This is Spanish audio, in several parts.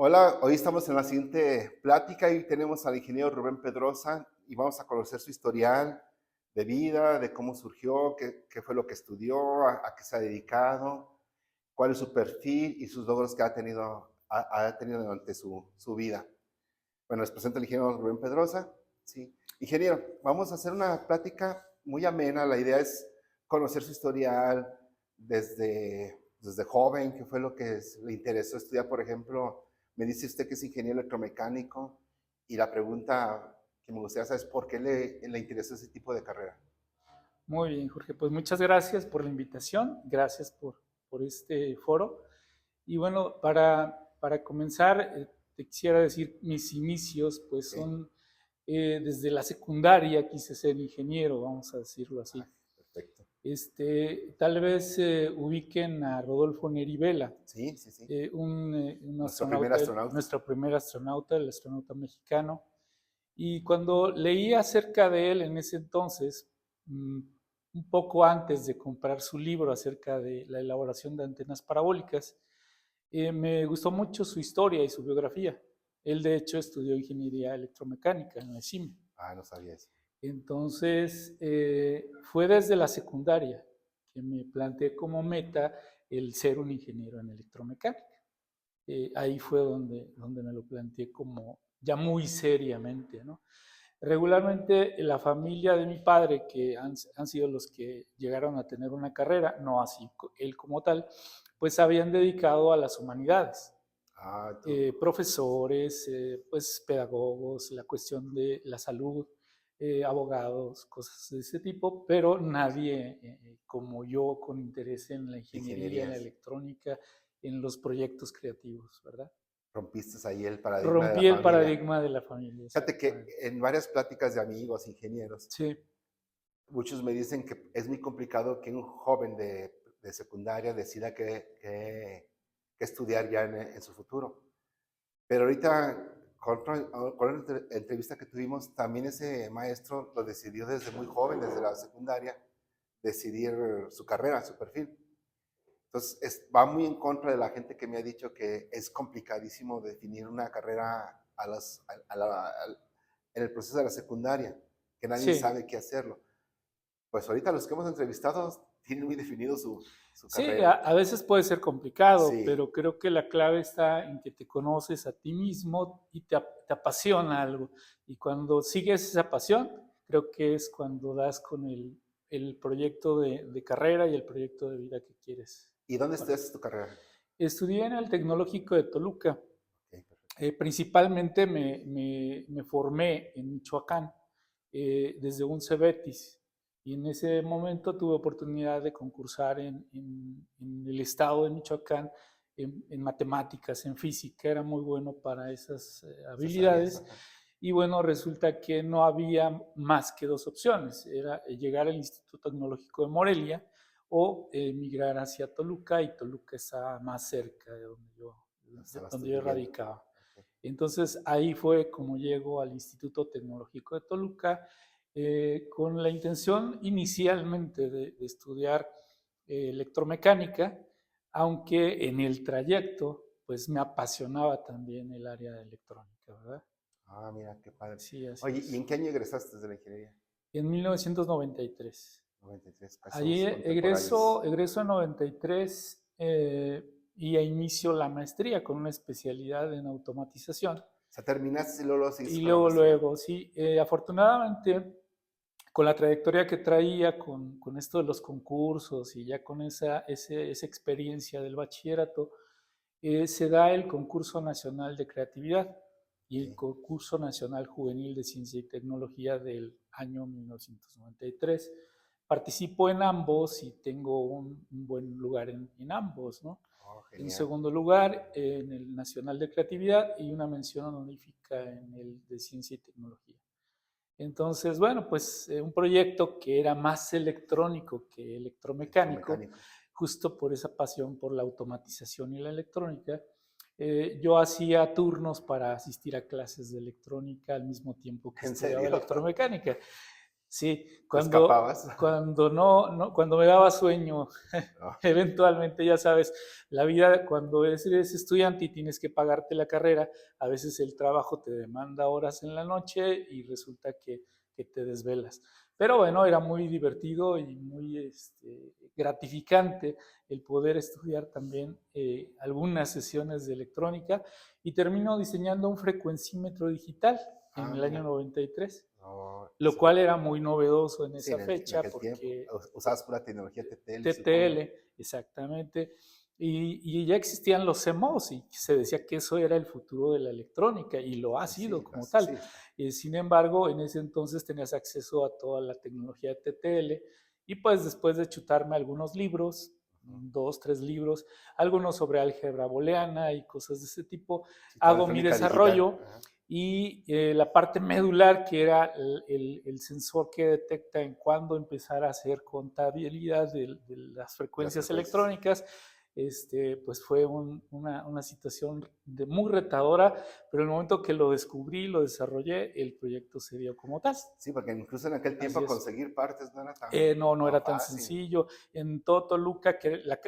Hola, hoy estamos en la siguiente plática y tenemos al ingeniero Rubén Pedrosa y vamos a conocer su historial de vida, de cómo surgió, qué fue lo que estudió, a qué se ha dedicado, cuál es su perfil y sus logros que ha tenido durante su vida. Bueno, les presento al ingeniero Rubén Pedrosa. Sí. Ingeniero, vamos a hacer una plática muy amena. La idea es conocer su historial desde joven, qué fue lo que le interesó estudiar. Por ejemplo, me dice usted que es ingeniero electromecánico y la pregunta que me gustaría saber es por qué le interesó ese tipo de carrera. Muy bien, Jorge. Pues muchas gracias por la invitación, gracias por este foro. Y bueno, para comenzar, te quisiera decir, mis inicios pues ¿Ok? son desde la secundaria, quise ser ingeniero, vamos a decirlo Ah, así. perfecto. Tal vez ubiquen a Rodolfo Neri Vela, Sí, sí, sí. un Nuestro primer astronauta, astronauta. nuestro primer astronauta, el astronauta mexicano. Y cuando leí acerca de él en ese entonces, un poco antes de comprar su libro acerca de la elaboración de antenas parabólicas, me gustó mucho su historia y su biografía. Él, de hecho, estudió ingeniería electromecánica en la ESIM. Ah, no sabía eso. Entonces, fue desde la secundaria que me planteé como meta el ser un ingeniero en electromecánica. Ahí fue donde me lo planteé como ya muy seriamente, ¿no? Regularmente la familia de mi padre, que han sido los que llegaron a tener una carrera, no así él como tal, pues habían dedicado a las humanidades. Ah, tú. Profesores, pues pedagogos, la cuestión de la salud, abogados, cosas de ese tipo, pero nadie como yo con interés en la ingeniería, en la Ingenierías. electrónica, en los proyectos creativos, ¿verdad? Rompiste ahí el paradigma de la Rompí el familia. paradigma de la familia, Fíjate que exactamente. en varias pláticas de amigos, ingenieros, Sí, muchos me dicen que es muy complicado que un joven de secundaria decida qué estudiar ya en su futuro. Pero ahorita, con la entrevista que tuvimos, también ese maestro lo decidió desde muy joven, desde la secundaria, decidir su carrera, su perfil. Entonces, va muy en contra de la gente que me ha dicho que es complicadísimo definir una carrera en el proceso de la secundaria, que nadie sí, sabe qué hacerlo. Pues ahorita los que hemos entrevistado tienen muy definido su sí, a, carrera. a veces puede ser complicado, Sí, pero creo que la clave está en que te conoces a ti mismo y te apasiona algo. Y cuando sigues esa pasión, creo que es cuando das con el proyecto de carrera y el proyecto de vida que quieres. ¿y dónde Para. estudiaste tu carrera? Estudié en el Tecnológico de Toluca. Ok, perfecto. Principalmente me formé en Michoacán desde un Cebetis y en ese momento tuve oportunidad de concursar en el estado de Michoacán en matemáticas, en física, era muy bueno para esas ¿Se sabías? habilidades. Ajá. Y bueno, resulta que no había más que dos opciones, era llegar al Instituto Tecnológico de Morelia o migrar hacia Toluca, y Toluca está más cerca de Estabas tú donde yo viviendo. radicaba. Ok. Entonces ahí fue como llego al Instituto Tecnológico de Toluca con la intención inicialmente de estudiar electromecánica, aunque en el trayecto pues me apasionaba también el área de electrónica, ¿verdad? Ah, mira, qué padre. Sí, así Oye, ¿y es. en qué año egresaste de la ingeniería? En 1993. 93, casi Allí somos contemporáneos. egreso en 93 y inicio la maestría con una especialidad en automatización. O sea, terminaste y luego lo Y seguiste con la luego, maestría. luego, sí, afortunadamente, con la trayectoria que traía, con esto de los concursos y ya con esa experiencia del bachillerato, se da el concurso nacional de creatividad y el Ok. concurso nacional juvenil de ciencia y tecnología del año 1993. Participo en ambos y tengo un buen lugar en ambos, ¿no? Oh, En genial. segundo lugar, en el Nacional de Creatividad y una mención honorífica en el de Ciencia y Tecnología. Entonces, bueno, pues un proyecto que era más electrónico que electromecánico, Electromecánico. justo por esa pasión por la automatización y la electrónica. Yo hacía turnos para asistir a clases de electrónica al mismo tiempo que ¿En estudiaba serio? electromecánica. Sí, ¿Te escapabas? cuando me daba sueño, No. eventualmente, ya sabes, la vida cuando eres estudiante y tienes que pagarte la carrera, a veces el trabajo te demanda horas en la noche y resulta que te desvelas. Pero bueno, era muy divertido y muy gratificante el poder estudiar también algunas sesiones de electrónica y termino diseñando un frecuencímetro digital en el año Mira. 93, No, lo cual era muy novedoso en sí, esa en fecha aquel tiempo. porque Usabas pura tecnología TTL, supongo. TTL, exactamente, y ya existían los CMOS y se decía que eso era el futuro de la electrónica y lo ha Pues sí, sido como pues tal. sí. Sin embargo, en ese entonces tenías acceso a toda la tecnología de TTL y pues después de chutarme algunos libros, Ujú. 2, 3 libros, algunos sobre álgebra booleana y cosas de ese tipo, Sí, toda hago mi electrónica digital. desarrollo Ajá. y la parte medular, que era el sensor que detecta en cuándo empezar a hacer contabilidad de las De las frecuencias frecuencias. electrónicas, pues fue una situación muy retadora, pero en el momento que lo descubrí, lo desarrollé, el proyecto se dio como tal. Sí, porque incluso en aquel Así tiempo es. conseguir partes no era tan, No tan era tan fácil. sencillo. En todo Toluca,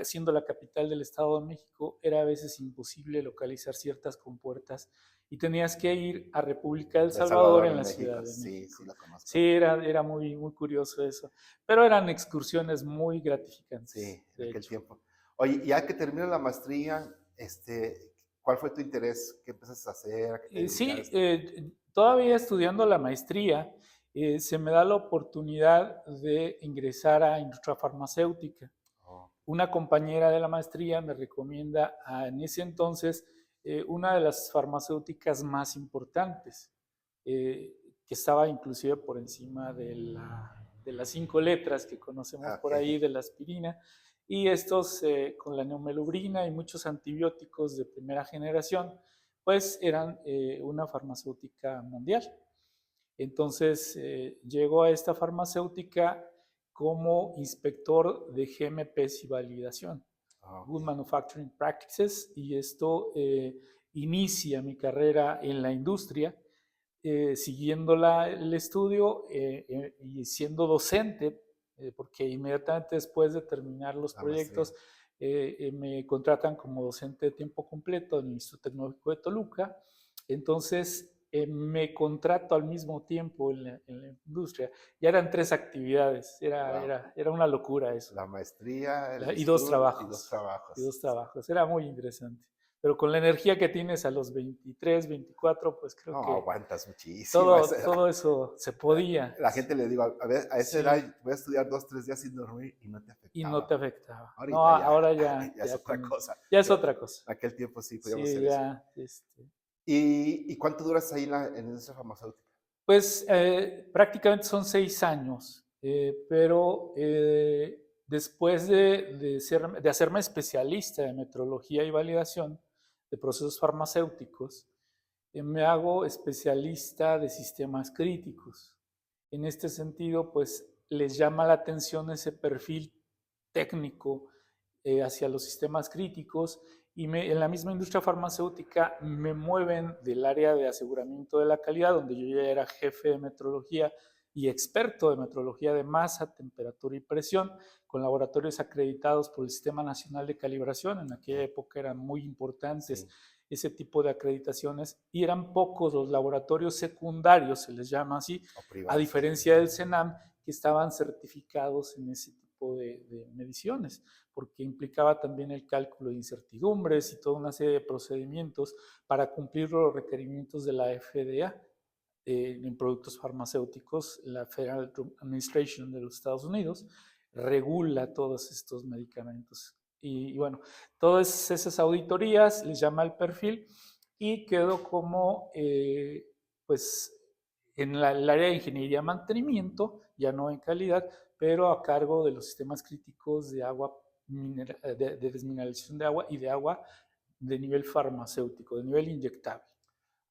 siendo la capital del Estado de México, era a veces imposible localizar ciertas compuertas y tenías que ir a República del El Salvador Salvador en en la Ciudad México, de sí, sí México. lo conozco. Sí, era muy, muy curioso eso, pero eran excursiones muy gratificantes, Sí, en de aquel hecho. tiempo. Oye, ya que terminas la maestría, ¿cuál fue tu interés? ¿Qué empezaste a hacer? ¿A qué te Sí, dedicaste? todavía estudiando la maestría, se me da la oportunidad de ingresar a industria farmacéutica. Oh, Una compañera de la maestría me recomienda en ese entonces una de las farmacéuticas más importantes, eh, que estaba inclusive por encima de las 5 letras que conocemos ok. por ahí de la aspirina, y estos con la neomelubrina y muchos antibióticos de primera generación, pues eran una farmacéutica mundial. Entonces, llego a esta farmacéutica como inspector de GMPs y validación, Ok. Good Manufacturing Practices, y esto inicia mi carrera en la industria, siguiendo el estudio y siendo docente, porque inmediatamente después de terminar los La maestría. proyectos, me contratan como docente de tiempo completo en el Instituto Tecnológico de Toluca. Entonces, me contrato al mismo tiempo en la industria. Ya eran 3 actividades, Wow. era una locura eso. La maestría, el Y dos estudio y dos trabajos, y trabajos. dos trabajos. Era muy interesante. Pero con la energía que tienes a los 23, 24, pues creo No, que aguantas muchísimo a esa edad. todo eso se podía, La gente le digo, a ver, a esa sí, edad voy a estudiar 2, 3 días sin dormir y no te y no afectaba. te afectaba. No, Ahorita ya, ahora ya, ya es otra cosa. ya es Pero otra cosa. en aquel tiempo sí podíamos Sí, hacer eso. ya, ¿Y cuánto duras ahí en esa farmacéutica? pues prácticamente son 6 años, pero después de hacerme especialista en metrología y validación de procesos farmacéuticos, me hago especialista de sistemas críticos. En este sentido, pues les llama la atención ese perfil técnico hacia los sistemas críticos y en la misma industria farmacéutica me mueven del área de aseguramiento de la calidad, donde yo ya era jefe de metrología y experto de metrología de masa, temperatura y presión, con laboratorios acreditados por el Sistema Nacional de Calibración. En aquella Ok, época eran muy importantes sí, ese tipo de acreditaciones y eran pocos los laboratorios secundarios, se les llama así, o a privados. diferencia del CENAM, que estaban certificados en ese tipo de mediciones, porque implicaba también el cálculo de incertidumbres y toda una serie de procedimientos para cumplir los requerimientos de la FDA en productos farmacéuticos. La Federal Administration de los Estados Unidos regula todos estos medicamentos. Y bueno, todas esas auditorías les llama el perfil y quedo como, pues, en el área de ingeniería y mantenimiento, ya no en calidad, pero a cargo de los sistemas críticos de agua, de desmineralización de agua y de agua de nivel farmacéutico, de nivel inyectable.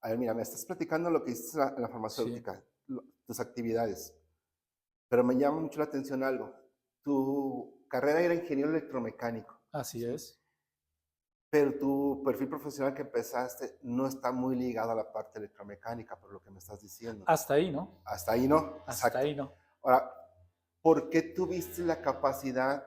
A ver, mira, me estás platicando lo que hiciste en la Sí, farmacéutica, tus actividades, pero me llama mucho la atención algo. Tu carrera era ingeniero electromecánico, así ¿sí? es. Pero tu perfil profesional que empezaste no está muy ligado a la parte electromecánica, por lo que me estás diciendo. Hasta ahí, ¿no? Hasta ahí no, Hasta exacto. ahí, ¿no? Ahora, ¿por qué tuviste la capacidad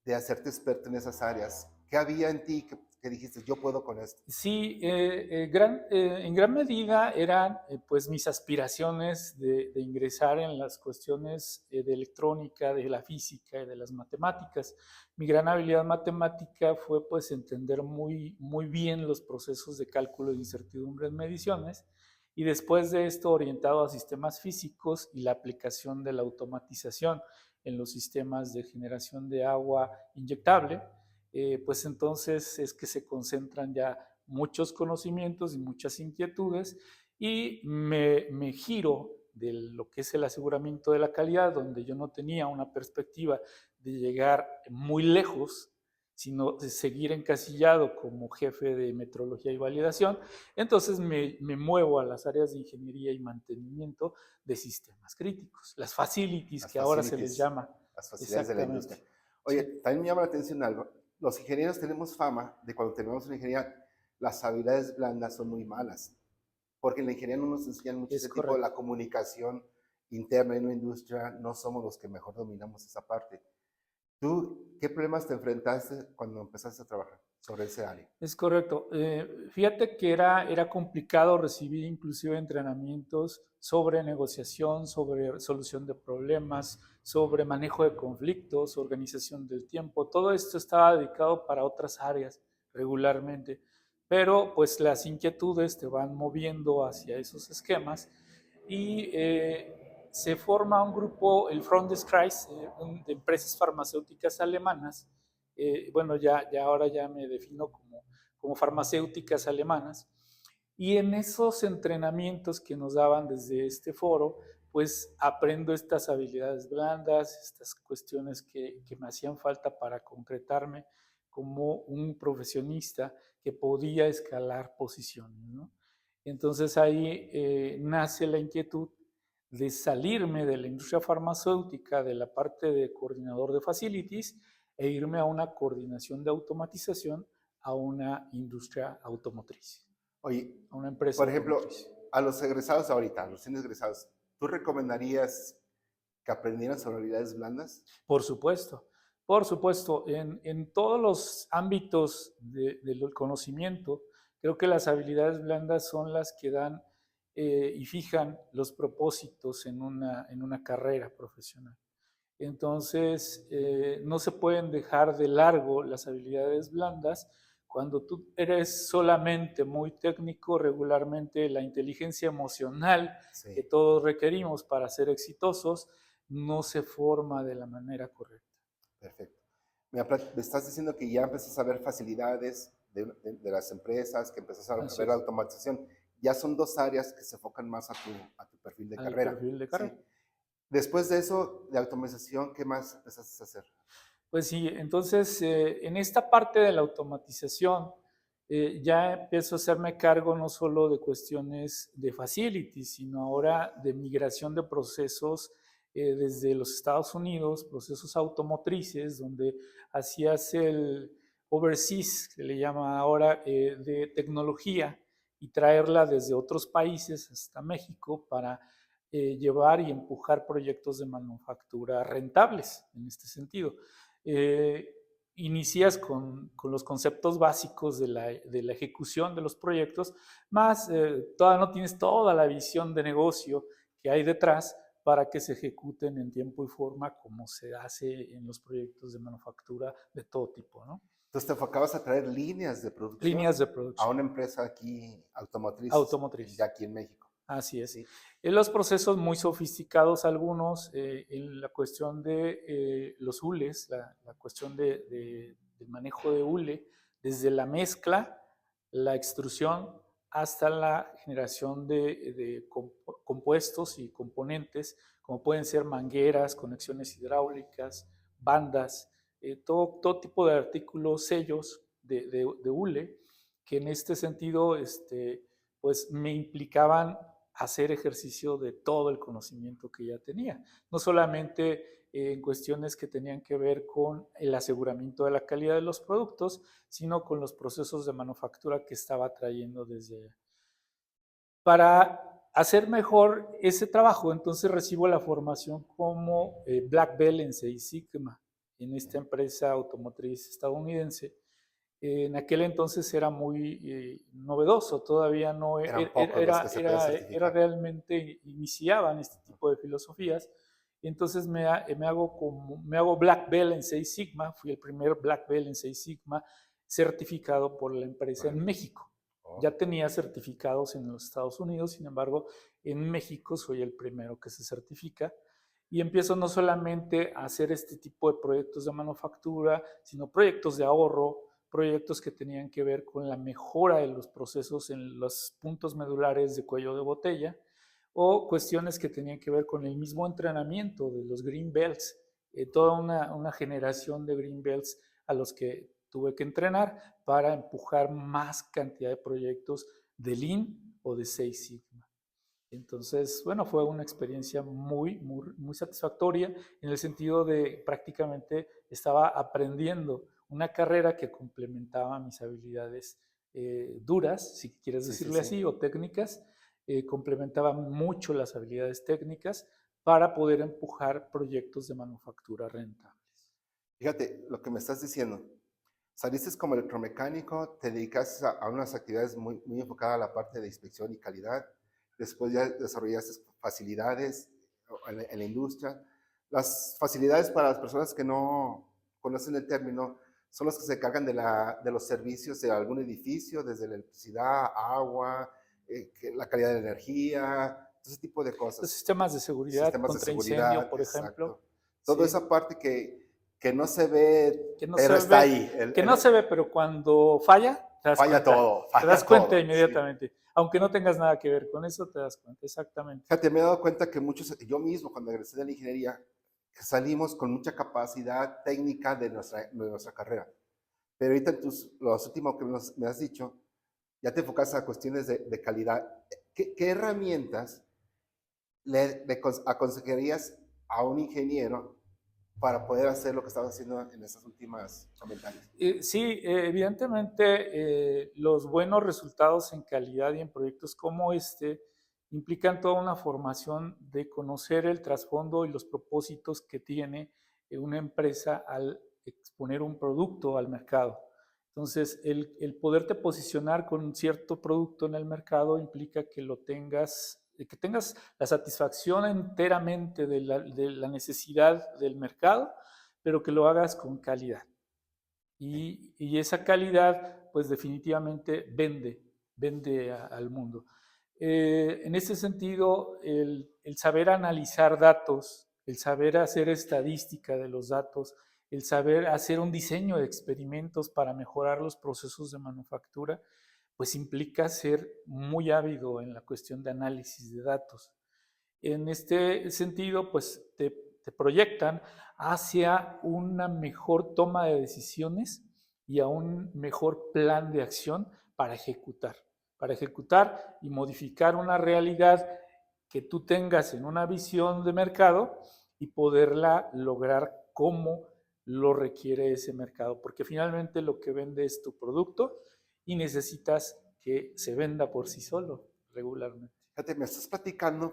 de hacerte experto en esas áreas? ¿Qué había en ti que dijiste, yo puedo con esto? Sí, en gran medida eran pues mis aspiraciones de ingresar en las cuestiones de electrónica, de la física y de las matemáticas. Mi gran habilidad matemática fue pues entender muy bien los procesos de cálculo de incertidumbre en mediciones y después de esto orientado a sistemas físicos y la aplicación de la automatización en los sistemas de generación de agua inyectable. Pues entonces es que se concentran ya muchos conocimientos y muchas inquietudes y me giro de lo que es el aseguramiento de la calidad, donde yo no tenía una perspectiva de llegar muy lejos, sino de seguir encasillado como jefe de metrología y validación. Entonces me muevo a las áreas de ingeniería y mantenimiento de sistemas críticos, las facilities Las que ahora se les facilities, llama. las facilidades de la industria. Exactamente. Oye, Sí, también me llama la atención algo. Los ingenieros tenemos fama de cuando terminamos una ingeniería, las habilidades blandas son muy malas, porque en la ingeniería no nos enseñan mucho es ese tipo de la correcto. comunicación interna en una industria, no somos los que mejor dominamos esa parte. ¿Tú qué problemas te enfrentaste cuando empezaste a trabajar sobre ese área? Es correcto. Fíjate que era complicado recibir inclusive entrenamientos sobre negociación, sobre solución de problemas, sobre manejo de conflictos, organización del tiempo. Todo esto estaba dedicado para otras áreas regularmente, pero pues las inquietudes te van moviendo hacia esos esquemas y se forma un grupo, el Freundeskreis, de empresas farmacéuticas alemanas. Bueno, ya ahora ya me defino como farmacéuticas alemanas. Y en esos entrenamientos que nos daban desde este foro, pues aprendo estas habilidades blandas, estas cuestiones que me hacían falta para concretarme como un profesionista que podía escalar posiciones, ¿no? Entonces ahí nace la inquietud de salirme de la industria farmacéutica, de la parte de coordinador de facilities, e irme a una coordinación de automatización a una industria automotriz, Oye, a una empresa por ejemplo, automotriz. a los egresados ahorita, a los recién egresados, ¿tú recomendarías que aprendieran sobre habilidades blandas? Por supuesto, en todos los ámbitos del conocimiento, creo que las habilidades blandas son las que dan y fijan los propósitos en una carrera profesional. Entonces, no se pueden dejar de largo las habilidades blandas. Cuando tú eres solamente muy técnico, regularmente la inteligencia emocional que Sí, todos requerimos para ser exitosos no se forma de la manera correcta. perfecto. Me estás diciendo que ya empezaste a ver facilidades de las empresas, que empezaste a Así ver la es, automatización. Ya son dos áreas que se enfocan más a tu perfil de al carrera. perfil de Sí. carrera. Después de eso, de automatización, ¿qué más empezaste a hacer? Pues sí, entonces en esta parte de la automatización ya empiezo a hacerme cargo no solo de cuestiones de facilities, sino ahora de migración de procesos desde los Estados Unidos, procesos automotrices, donde hacías el overseas, que le llama ahora, de tecnología y traerla desde otros países hasta México para llevar y empujar proyectos de manufactura rentables en este sentido. eh, Inicias con los conceptos básicos de la ejecución de los proyectos, más todavía no tienes toda la visión de negocio que hay detrás para que se ejecuten en tiempo y forma como se hace en los proyectos de manufactura de todo tipo, ¿no? Entonces te enfocabas a traer líneas de Líneas producción de a producción una empresa aquí automotriz, ya automotriz. aquí en México. Así es. Sí. En los procesos muy sofisticados algunos, en la cuestión de los hules, la cuestión del manejo de hule, desde la mezcla, la extrusión, hasta la generación de compuestos y componentes, como pueden ser mangueras, conexiones hidráulicas, bandas, todo tipo de artículos, sellos de hule, que en este sentido pues me implicaban hacer ejercicio de todo el conocimiento que ya tenía, no solamente en cuestiones que tenían que ver con el aseguramiento de la calidad de los productos, sino con los procesos de manufactura que estaba trayendo desde allá. Para hacer mejor ese trabajo. Entonces recibo la formación como Black Belt en Six Sigma, en esta empresa automotriz estadounidense. En aquel entonces era muy novedoso, todavía no Eran pocos los que se podían era certificar. realmente, iniciaban este tipo de filosofías. Entonces me hago Black Belt en Six Sigma, fui el primer Black Belt en Six Sigma certificado por la empresa en México. Oh, Ya tenía certificados en los Estados Unidos, sin embargo, en México soy el primero que se certifica y empiezo no solamente a hacer este tipo de proyectos de manufactura, sino proyectos de ahorro, proyectos que tenían que ver con la mejora de los procesos en los puntos medulares de cuello de botella o cuestiones que tenían que ver con el mismo entrenamiento de los Green Belts, toda una generación de Green Belts a los que tuve que entrenar para empujar más cantidad de proyectos de Lean o de Six Sigma. Entonces, bueno, fue una experiencia muy satisfactoria en el sentido de prácticamente estaba aprendiendo una carrera que complementaba mis habilidades duras, si quieres sí, sí, decirle sí. así, o técnicas, complementaba mucho las habilidades técnicas para poder empujar proyectos de manufactura rentables. Fíjate lo que me estás diciendo. Saliste como electromecánico, te dedicaste a unas actividades muy enfocadas a la parte de inspección y calidad. Después ya desarrollaste facilidades en la industria. Las facilidades para las personas que no conocen el término son los que se cargan de los servicios de algún edificio, desde la electricidad, agua, la calidad de la energía, ese tipo de Los cosas. sistemas de seguridad Sistemas de contra incendio, seguridad, por ejemplo, exacto. Toda sí, esa parte que no se ve, que no se pero está ve, ahí. que no se ve, pero cuando falla, te das Falla cuenta todo, sí. inmediatamente. Aunque no tengas nada que ver con eso, te das cuenta, exactamente. Fíjate, me he dado cuenta que muchos, yo mismo cuando egresé de la ingeniería, salimos con mucha capacidad técnica de nuestra carrera. Pero ahorita los últimos que me has dicho, ya te enfocas a cuestiones de calidad. ¿Qué herramientas le aconsejarías a un ingeniero para poder hacer lo que estabas haciendo en esas últimas comentarios? Sí, evidentemente los buenos resultados en calidad y en proyectos como este implican toda una formación de conocer el trasfondo y los propósitos que tiene una empresa al exponer un producto al mercado. Entonces, el poderte posicionar con un cierto producto en el mercado implica que tengas la satisfacción enteramente de la necesidad del mercado, pero que lo hagas con calidad. Y esa calidad, pues definitivamente vende al mundo. En ese sentido, el saber analizar datos, el saber hacer estadística de los datos, el saber hacer un diseño de experimentos para mejorar los procesos de manufactura, pues implica ser muy ávido en la cuestión de análisis de datos. En este sentido, pues te proyectan hacia una mejor toma de decisiones y a un mejor plan de acción para ejecutar y modificar una realidad que tú tengas en una visión de mercado y poderla lograr como lo requiere ese mercado, porque finalmente lo que vende es tu producto y necesitas que se venda por sí solo regularmente. Fíjate, me estás platicando,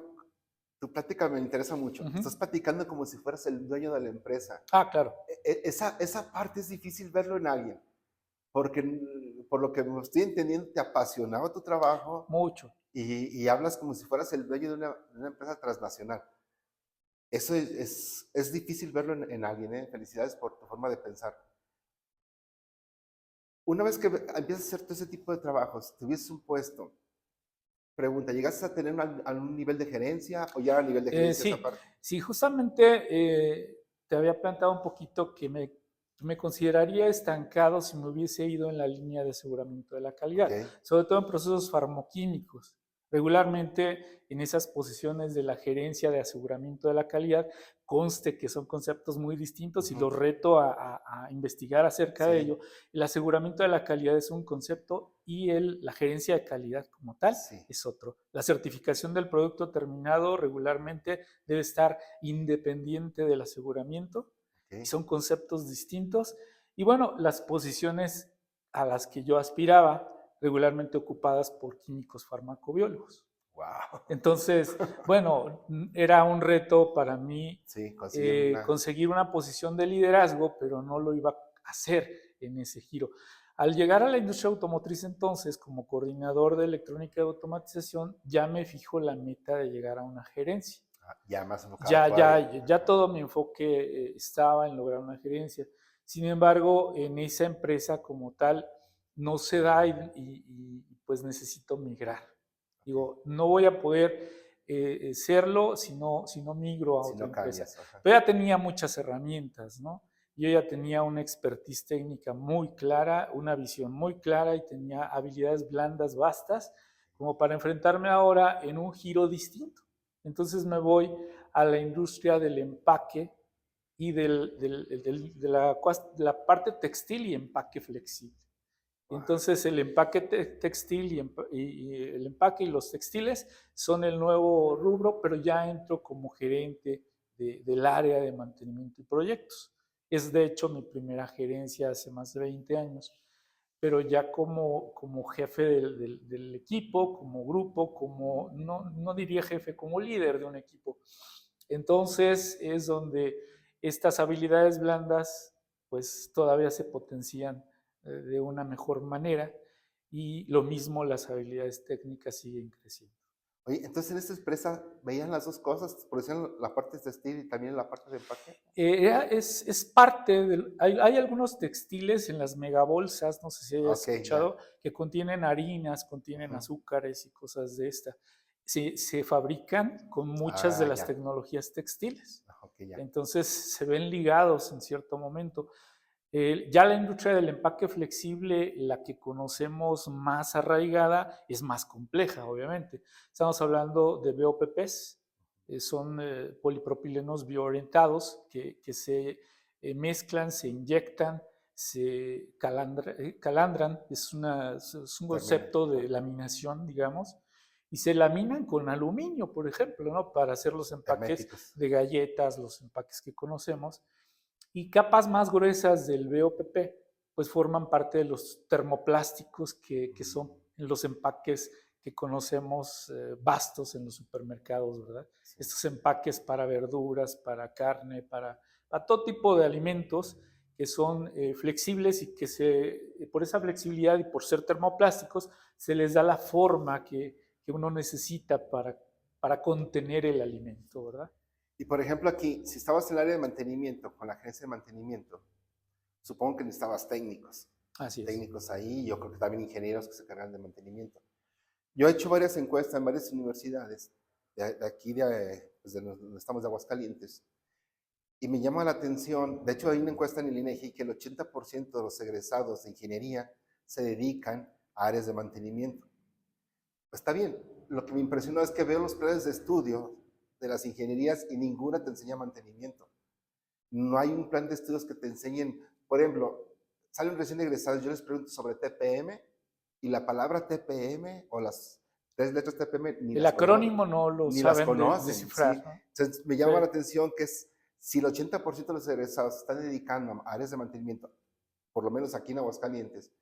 tu plática me interesa mucho. Uh -huh. Estás platicando como si fueras el dueño de la empresa. Ah, claro. Esa parte es difícil verlo en alguien, porque por lo que me estoy entendiendo, te apasionaba tu trabajo Mucho. y hablas como si fueras el dueño de una empresa transnacional. Eso es difícil verlo en alguien, ¿eh? Felicidades por tu forma de pensar. Una vez que empiezas a hacer todo ese tipo de trabajos, tuvieses un puesto, pregunta, ¿llegaste a tener algún nivel de gerencia o ya a nivel de gerencia esa Sí, parte? sí, justamente te había planteado un poquito que me consideraría estancado si me hubiese ido en la línea de aseguramiento de la Ok, calidad, sobre todo en procesos farmacoquímicos. Regularmente en esas posiciones de la gerencia de aseguramiento de la calidad, conste que son conceptos muy distintos y los reto a investigar acerca de sí, ello. El aseguramiento de la calidad es un concepto y la gerencia de calidad como tal sí. es otro. La certificación del producto terminado regularmente debe estar independiente del aseguramiento y Okay. son conceptos distintos. Y bueno, las posiciones a las que yo aspiraba regularmente ocupadas por químicos farmacobiólogos. Wow. Entonces, bueno, era un reto para mí Sí, conseguir una. conseguir una posición de liderazgo, pero no lo iba a hacer en ese giro. Al llegar a la industria automotriz entonces, como coordinador de electrónica y automatización, ya me fijo la meta de llegar a una gerencia. Ya más enfocado Ya, todavía. ya todo mi enfoque estaba en lograr una gerencia. Sin embargo, en esa empresa como tal no se da pues necesito migrar. Ok. Digo, no voy a poder serlo si no migro a Si otra no empresa. cambias, ajá. Pero ya tenía muchas herramientas, ¿no? Yo ya tenía una expertise técnica muy clara, una visión muy clara y tenía habilidades blandas vastas como para enfrentarme ahora en un giro distinto. Entonces me voy a la industria del empaque y de la parte textil y empaque flexible. Wow. Entonces el empaque textil y el empaque y los textiles son el nuevo rubro, pero ya entro como gerente del área de mantenimiento y proyectos. Es de hecho mi primera gerencia hace más de 20 años, pero ya como jefe del equipo, como grupo, como, no diría jefe, como líder de un equipo. Entonces es donde estas habilidades blandas pues todavía se potencian de una mejor manera y lo mismo las habilidades técnicas siguen creciendo. Oye, entonces en esta empresa veían las dos cosas, producían la parte textil y también la parte de empaque. Es parte del, hay algunos textiles en las megabolsas, no sé si hayas Ok, ya. escuchado, que contienen harinas, contienen Ujú. azúcares y cosas de esta. Se fabrican con muchas de Ah, las ya. tecnologías textiles. Ok, ya. Entonces se ven ligados en cierto momento. Ya la industria del empaque flexible, la que conocemos más arraigada, es más compleja, obviamente. Estamos hablando de BOPPs, son polipropilenos bioorientados que se mezclan, se inyectan, calandran, es un Termina. concepto Ajá. de laminación, digamos, y se laminan con aluminio, por ejemplo, ¿no? Para hacer los empaques Herméticos. de galletas, los empaques que conocemos. Y capas más gruesas del BOPP, pues forman parte de los termoplásticos que son los empaques que conocemos vastos en los supermercados, ¿verdad? Sí. Estos empaques para verduras, para carne, para todo tipo de alimentos que son flexibles y que por esa flexibilidad y por ser termoplásticos se les da la forma que uno necesita para contener el alimento, ¿verdad? Y por ejemplo aquí, si estabas en el área de mantenimiento, con la agencia de mantenimiento, supongo que necesitabas técnicos. Así es. Técnicos ahí, yo creo que también ingenieros que se cargan de mantenimiento. Yo he hecho varias encuestas en varias universidades, de aquí, pues de donde estamos, de Aguascalientes, y me llama la atención, de hecho hay una encuesta en el INEGI que el 80% de los egresados de ingeniería se dedican a áreas de mantenimiento. Pues está bien, lo que me impresionó es que veo los planes de estudio de las ingenierías y ninguna te enseña mantenimiento. No hay un plan de estudios que te enseñen, por ejemplo, salen recién egresados, yo les pregunto sobre TPM y la palabra TPM o las tres letras TPM El acrónimo no lo ni las saben conocen, descifrar, ¿sí? ¿no? Entonces me Sí, llama la atención que si el 80% de los egresados se están dedicando a áreas de mantenimiento, por lo menos aquí en Aguascalientes,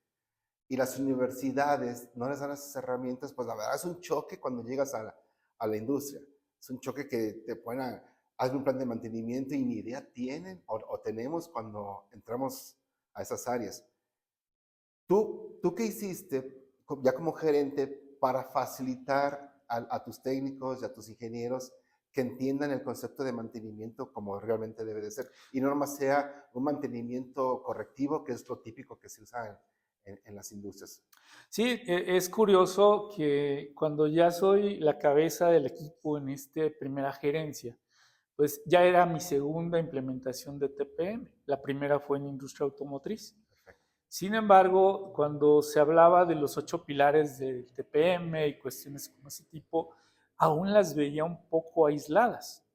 y las universidades no les dan esas herramientas, pues la verdad es un choque cuando llegas a la industria. Es un choque que te ponen a hacer un plan de mantenimiento y ni idea tienen o tenemos cuando entramos a esas áreas. ¿Tú qué hiciste ya como gerente para facilitar a tus técnicos y a tus ingenieros que entiendan el concepto de mantenimiento como realmente debe de ser? Y no nomás sea un mantenimiento correctivo, que es lo típico que se usa en las industrias. sí, es curioso que cuando ya soy la cabeza del equipo en esta primera gerencia, pues ya era mi segunda implementación de TPM. La primera fue en industria automotriz. Perfecto. Sin embargo, cuando se hablaba de los 8 pilares del TPM y cuestiones como ese tipo, aún las veía un poco aisladas.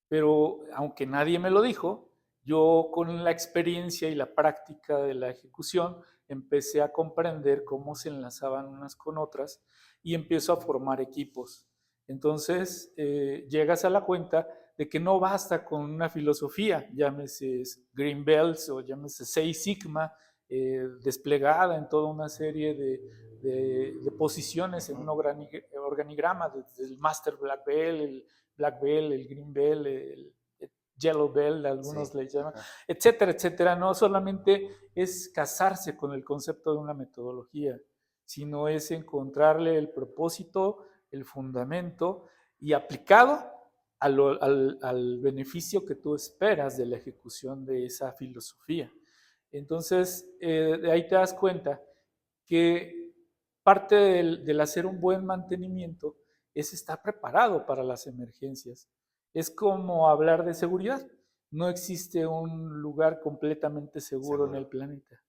Pero aunque nadie me lo dijo, yo con la experiencia y la práctica de la ejecución empecé a comprender cómo se enlazaban unas con otras y empiezo a formar equipos. Entonces llegas a la cuenta de que no basta con una filosofía, llámese Green Belts o llámese Six Sigma, desplegada en toda una serie de posiciones en un organigrama, desde el Master Black Belt, el Black Belt, el Green Belt, el Yellow Belt, algunos Sí, le llaman, ajá, etcétera, etcétera. No solamente es casarse con el concepto de una metodología, sino es encontrarle el propósito, el fundamento y aplicado al beneficio que tú esperas de la ejecución de esa filosofía. Entonces, de ahí te das cuenta que parte del hacer un buen mantenimiento es estar preparado para las emergencias. Es como hablar de seguridad. No existe un lugar completamente seguro en el seguro. planeta.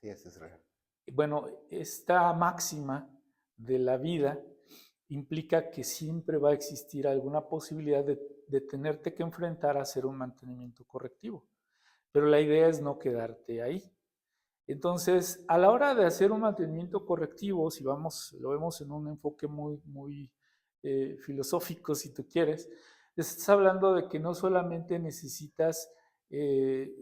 Sí, eso es real. Bueno, esta máxima de la vida implica que siempre va a existir alguna posibilidad de tenerte que enfrentar a hacer un mantenimiento correctivo. Pero la idea es no quedarte ahí. Entonces, a la hora de hacer un mantenimiento correctivo, si vamos, lo vemos en un enfoque muy filosófico, si tú quieres, estás hablando de que no solamente necesitas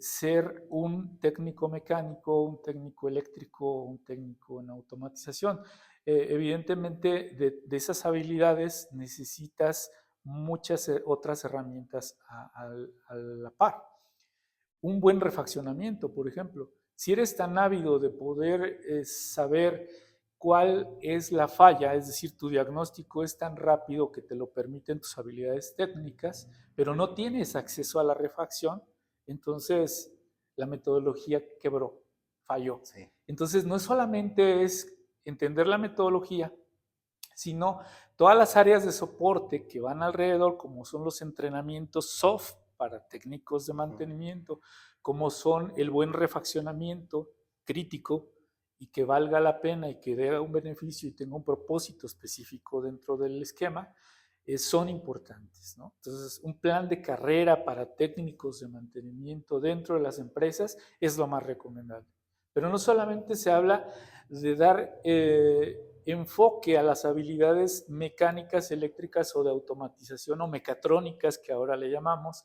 ser un técnico mecánico, un técnico eléctrico, un técnico en automatización. Evidentemente, de esas habilidades necesitas muchas otras herramientas a la par. Un buen refaccionamiento, por ejemplo. Si eres tan ávido de poder saber cuál es la falla, es decir, tu diagnóstico es tan rápido que te lo permiten tus habilidades técnicas, pero no tienes acceso a la refacción, entonces la metodología quebró, falló. Sí, Entonces no solamente es entender la metodología, sino todas las áreas de soporte que van alrededor, como son los entrenamientos soft para técnicos de mantenimiento, como son el buen refaccionamiento crítico y que valga la pena y que dé un beneficio y tenga un propósito específico dentro del esquema, son importantes, ¿no? Entonces, un plan de carrera para técnicos de mantenimiento dentro de las empresas es lo más recomendable. Pero no solamente se habla de dar enfoque a las habilidades mecánicas, eléctricas o de automatización o mecatrónicas, que ahora le llamamos,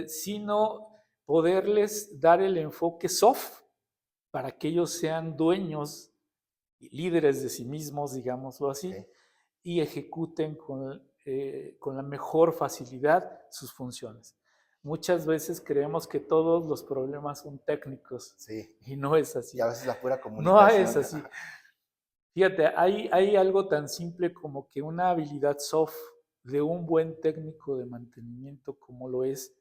sino poderles dar el enfoque soft para que ellos sean dueños y líderes de sí mismos, digámoslo así, ok. y ejecuten con la mejor facilidad sus funciones. Muchas veces creemos que todos los problemas son técnicos Sí. y no es Y a así. veces la pura No es comunicación. así. Fíjate, hay algo tan simple como que una habilidad soft de un buen técnico de mantenimiento como lo es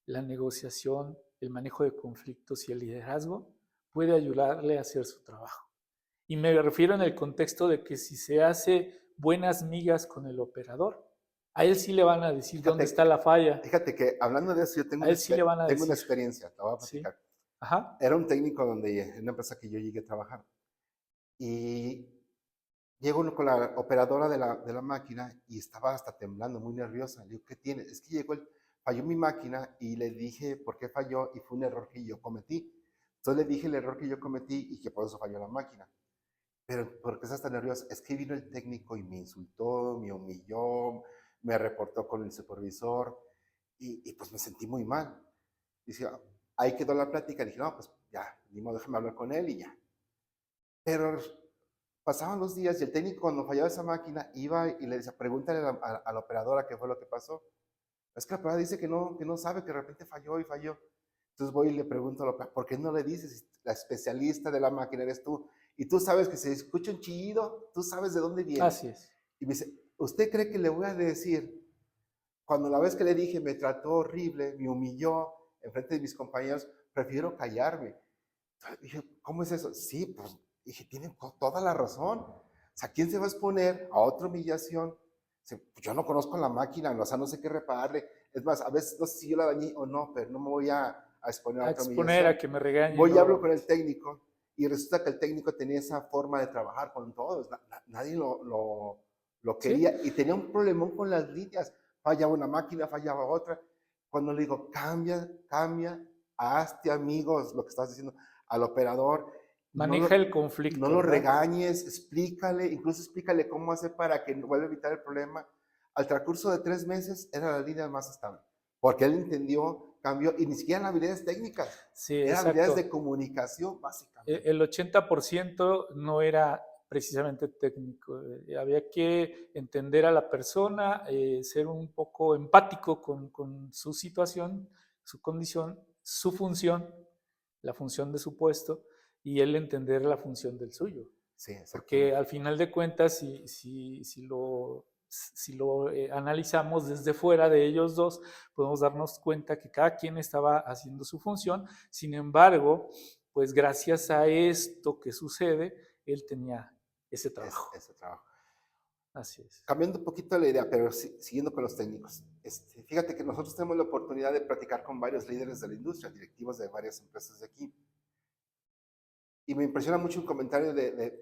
la negociación, el manejo de conflictos y el liderazgo puede ayudarle a hacer su trabajo. Y me refiero en el contexto de que si se hace buenas migas con el operador, a él sí le van a decir dónde está Fíjate, la falla, fíjate que hablando de eso, yo a él sí le van a tengo una decir, experiencia, te voy a ¿sí? platicar. Ajá, Era un técnico en una empresa que yo llegué a trabajar. Y llegó uno con la operadora de la máquina y estaba hasta temblando, muy nerviosa. Le digo, ¿qué tiene? Es que falló mi máquina y le dije por qué falló y fue un error que yo cometí. Entonces le dije el error que yo cometí y que por eso falló la máquina. Pero, ¿por qué estás tan nervioso? Es que vino el técnico y me insultó, me humilló, me reportó con el supervisor y pues me sentí muy mal. Dice, ahí quedó la plática. Dije, no, pues ya, ni modo, déjame hablar con él y ya. Pero pasaban los días y el técnico cuando fallaba esa máquina iba y le decía, pregúntale a la operadora qué fue lo que pasó. Es que la operadora dice que no sabe, que de repente falló y falló. Entonces voy y le pregunto a la operadora, ¿por qué no le dices? La especialista de la máquina eres tú. Y tú sabes que se escucha un chillido, tú sabes de dónde viene. así es. Y me dice, ¿usted cree que le voy a decir? Cuando la vez que le dije me trató horrible, me humilló en frente de mis compañeros, prefiero callarme. Dije, ¿cómo es eso? Sí, pues dije, tiene toda la razón. O sea, ¿quién se va a exponer a otra humillación? Pues, yo no conozco la máquina, o sea, no sé qué repararle. Es más, a veces no sé si yo la dañé o no, pero no me voy a exponer a A otra exponer a humillación. que me regañen Voy y hablo con nuevamente. el técnico y resulta que el técnico tenía esa forma de trabajar con todos. Nadie lo ¿Sí? quería y tenía un problemón con las líneas. Fallaba una máquina, fallaba otra. Cuando le digo, cambia, hazte amigos, lo que estás diciendo, al operador, no Maneja lo, el no conflicto, lo ¿verdad? regañes, explícale, incluso explícale cómo hacer para que vuelva a evitar el problema. Al transcurso de 3 meses era la línea más estable, porque él entendió cambió, y ni siquiera eran habilidades técnicas, Sí, eran habilidades exacto. de comunicación, básicamente. El 80% no era precisamente técnico. Había que entender a la persona, ser un poco empático con su situación, su condición, su función, la función de su puesto, y él entender la función del suyo. Sí, Porque exactamente. al final de cuentas, si lo analizamos desde fuera de ellos dos, podemos darnos cuenta que cada quien estaba haciendo su función. Sin embargo, pues gracias a esto que sucede, él tenía ese trabajo. Ese trabajo. Así es. Cambiando un poquito la idea, pero siguiendo con los técnicos. Fíjate que nosotros tenemos la oportunidad de platicar con varios líderes de la industria, directivos de varias empresas de aquí. Y me impresiona mucho un comentario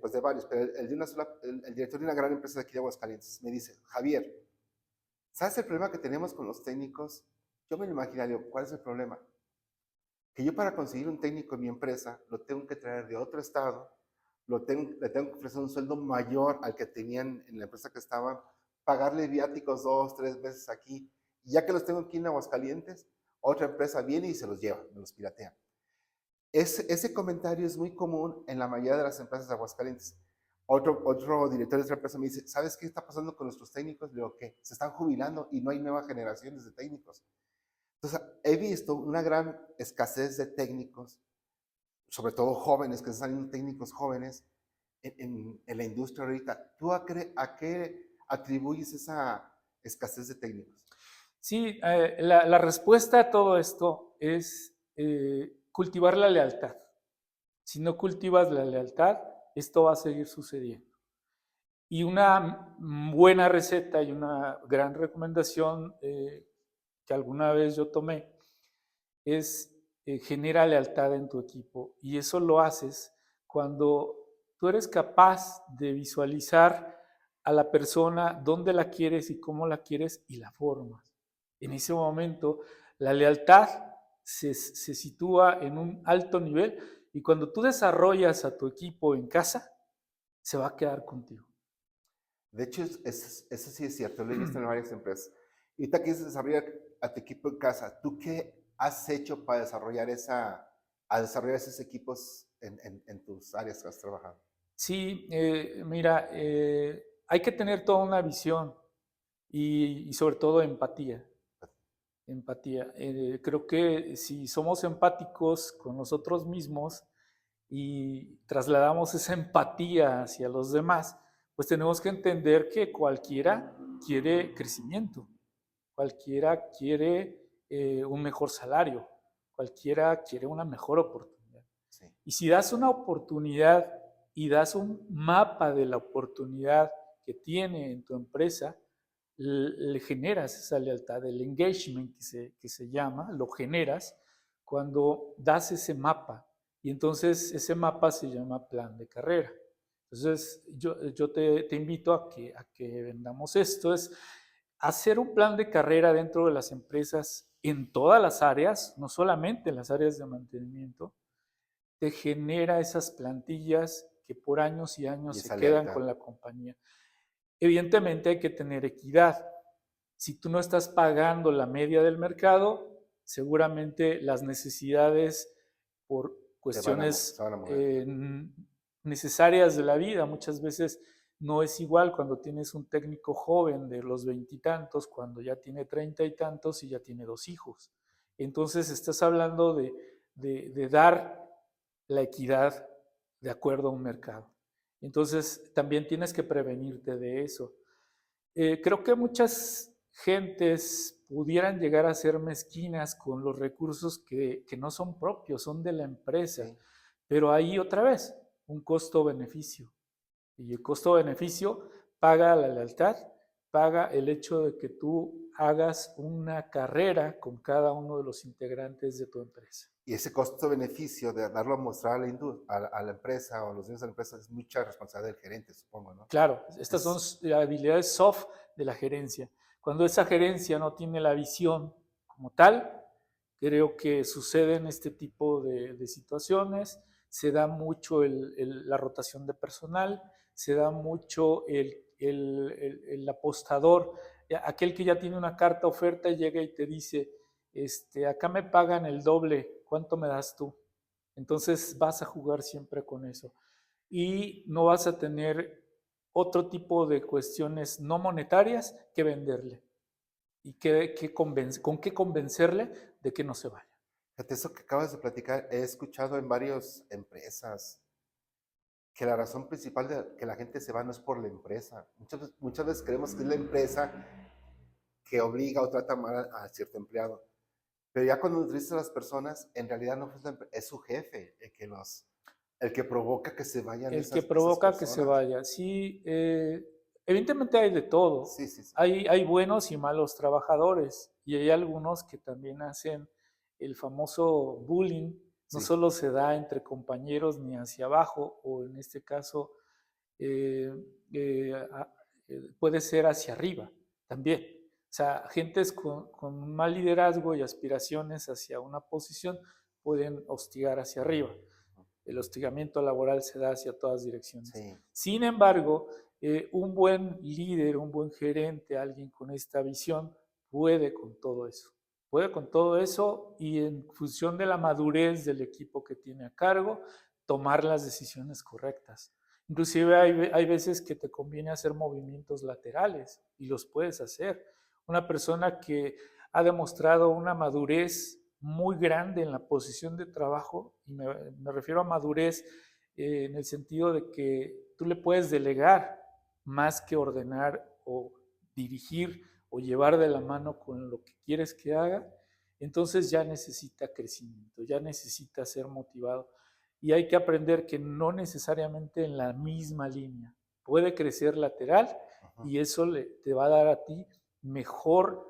pues de varios, pero el de una sola, el director de una gran empresa de aquí de Aguascalientes me dice: Javier, ¿sabes el problema que tenemos con los técnicos? Yo me lo imaginario, ¿cuál es el problema? Que yo, para conseguir un técnico en mi empresa, lo tengo que traer de otro estado, le tengo que ofrecer un sueldo mayor al que tenían en la empresa que estaban, pagarle viáticos 2, 3 veces aquí, y ya que los tengo aquí en Aguascalientes, otra empresa viene y se los lleva, me los piratea. Ese comentario es muy común en la mayoría de las empresas de Aguascalientes. Otro director de otra empresa me dice: ¿sabes qué está pasando con nuestros técnicos? Le digo: ¿qué? Se están jubilando y no hay nuevas generaciones de técnicos. Entonces, he visto una gran escasez de técnicos, sobre todo jóvenes, que están saliendo técnicos jóvenes en la industria ahorita. ¿Tú a qué atribuyes esa escasez de técnicos? Sí, la respuesta a todo esto es cultivar la lealtad. Si no cultivas la lealtad, esto va a seguir sucediendo. Y una buena receta y una gran recomendación que alguna vez yo tomé es genera lealtad en tu equipo. Y eso lo haces cuando tú eres capaz de visualizar a la persona, dónde la quieres y cómo la quieres, y la formas. En ese momento, la lealtad se sitúa en un alto nivel, y cuando tú desarrollas a tu equipo en casa, se va a quedar contigo. De hecho, eso sí es cierto, lo he visto en varias empresas. Y ahorita quieres desarrollar a tu equipo en casa. ¿Tú qué has hecho para desarrollar esos equipos en tus áreas que has trabajado? Sí, mira, hay que tener toda una visión y sobre todo empatía. Empatía. Creo que si somos empáticos con nosotros mismos y trasladamos esa empatía hacia los demás, pues tenemos que entender que cualquiera quiere crecimiento, cualquiera quiere un mejor salario, cualquiera quiere una mejor oportunidad. Sí. Y si das una oportunidad y das un mapa de la oportunidad que tiene en tu empresa, le generas esa lealtad, el engagement que se llama, lo generas cuando das ese mapa. Y entonces ese mapa se llama plan de carrera. Entonces yo te invito a que vendamos esto, es hacer un plan de carrera dentro de las empresas en todas las áreas, no solamente en las áreas de mantenimiento, te genera esas plantillas que por años y Y años se esa quedan lealtad. con la compañía. Evidentemente hay que tener equidad. Si tú no estás pagando la media del mercado, seguramente las necesidades por Se cuestiones van a mover. necesarias de la vida muchas veces no es igual cuando tienes un técnico joven de los veintitantos, cuando ya tiene treinta y tantos y ya tiene dos hijos. Entonces estás hablando de dar la equidad de acuerdo a un mercado. Entonces también tienes que prevenirte de eso. Creo que muchas gentes pudieran llegar a ser mezquinas con los recursos que no son propios, son de la empresa, Sí. pero ahí otra vez, un costo-beneficio. Y el costo-beneficio paga la lealtad, paga el hecho de que tú hagas una carrera con cada uno de los integrantes de tu empresa. Y ese costo-beneficio de darlo a mostrar a la empresa o a los dueños de la empresa es mucha responsabilidad del gerente, supongo, ¿no? Claro, estas son Es, habilidades soft de la gerencia. Cuando esa gerencia no tiene la visión como tal, creo que suceden este tipo de situaciones, se da mucho la rotación de personal, se da mucho el apostador, aquel que ya tiene una carta oferta y llega y te dice, acá me pagan el doble, ¿cuánto me das tú? Entonces vas a jugar siempre con eso. Y no vas a tener otro tipo de cuestiones no monetarias que venderle. Y con qué convencerle de que no se vaya. Fíjate, eso que acabas de platicar, he escuchado en varias empresas que la razón principal de que la gente se va no es por la empresa. Muchas veces creemos que es la empresa que obliga o trata mal a cierto empleado. Pero ya cuando entrevistas a las personas, en realidad no es su jefe el que provoca que se vayan El que esas provoca que se personas. vaya. Sí, evidentemente hay de todo. Sí, sí, sí. Hay buenos y malos trabajadores y hay algunos que también hacen el famoso bullying. No Sí. solo se da entre compañeros ni hacia abajo, o en este caso eh, eh, a- puede ser hacia arriba también. O sea, gentes con un mal liderazgo y aspiraciones hacia una posición pueden hostigar hacia arriba. El hostigamiento laboral se da hacia todas direcciones. Sí. Sin embargo, un buen líder, un buen gerente, alguien con esta visión, puede con todo eso. Puede con todo eso y en función de la madurez del equipo que tiene a cargo, tomar las decisiones correctas. Inclusive hay veces que te conviene hacer movimientos laterales y los puedes hacer. Una persona que ha demostrado una madurez muy grande en la posición de trabajo, y me refiero a madurez en el sentido de que tú le puedes delegar más que ordenar o dirigir o llevar de la mano con lo que quieres que haga, entonces ya necesita crecimiento, ya necesita ser motivado. Y hay que aprender que no necesariamente en la misma línea. Puede crecer lateral y eso te va a dar a ti mejor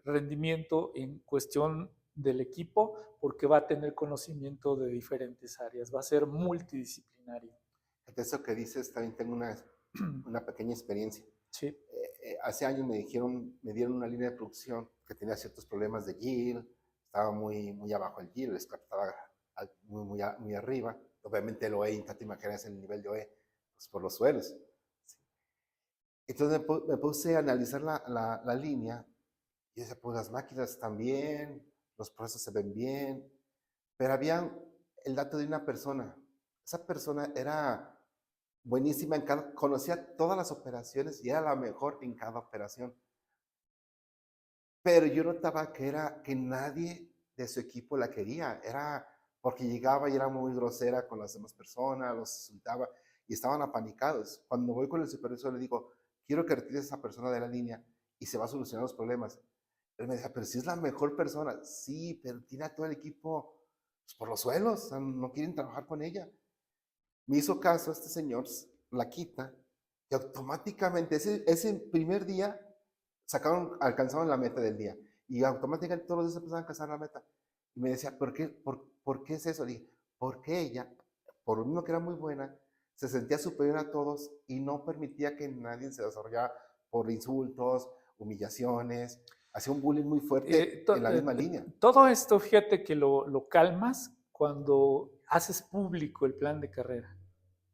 rendimiento en cuestión del equipo porque va a tener conocimiento de diferentes áreas, va a ser multidisciplinario. De eso que dices, también tengo una pequeña experiencia. Sí. Hace años me dieron una línea de producción que tenía ciertos problemas de yield, estaba muy abajo el yield, el scrap estaba muy arriba. Obviamente el OE, te imaginas el nivel de OE, pues por los suelos. Entonces me puse a analizar la línea y decía, pues las máquinas están bien, los procesos se ven bien, pero había el dato de una persona. Esa persona era buenísima conocía todas las operaciones y era la mejor en cada operación. Pero yo notaba que nadie de su equipo la quería. Era porque llegaba y era muy grosera con las demás personas, los insultaba y estaban apanicados. Cuando voy con el supervisor le digo, quiero que retires a esa persona de la línea y se va a solucionar los problemas. Él me decía, pero si es la mejor persona. Sí, pero tiene a todo el equipo pues, por los suelos, o sea, no quieren trabajar con ella. Me hizo caso este señor, la quita y automáticamente ese primer día alcanzaron la meta del día y automáticamente todos los días empezaron a alcanzar la meta. Y me decía, ¿por qué es eso? Le dije, porque ella, por lo mismo que era muy buena, se sentía superior a todos y no permitía que nadie se desarrollara por insultos, humillaciones, hacía un bullying muy fuerte en la misma línea. Todo esto, fíjate que lo calmas cuando haces público el plan de carrera.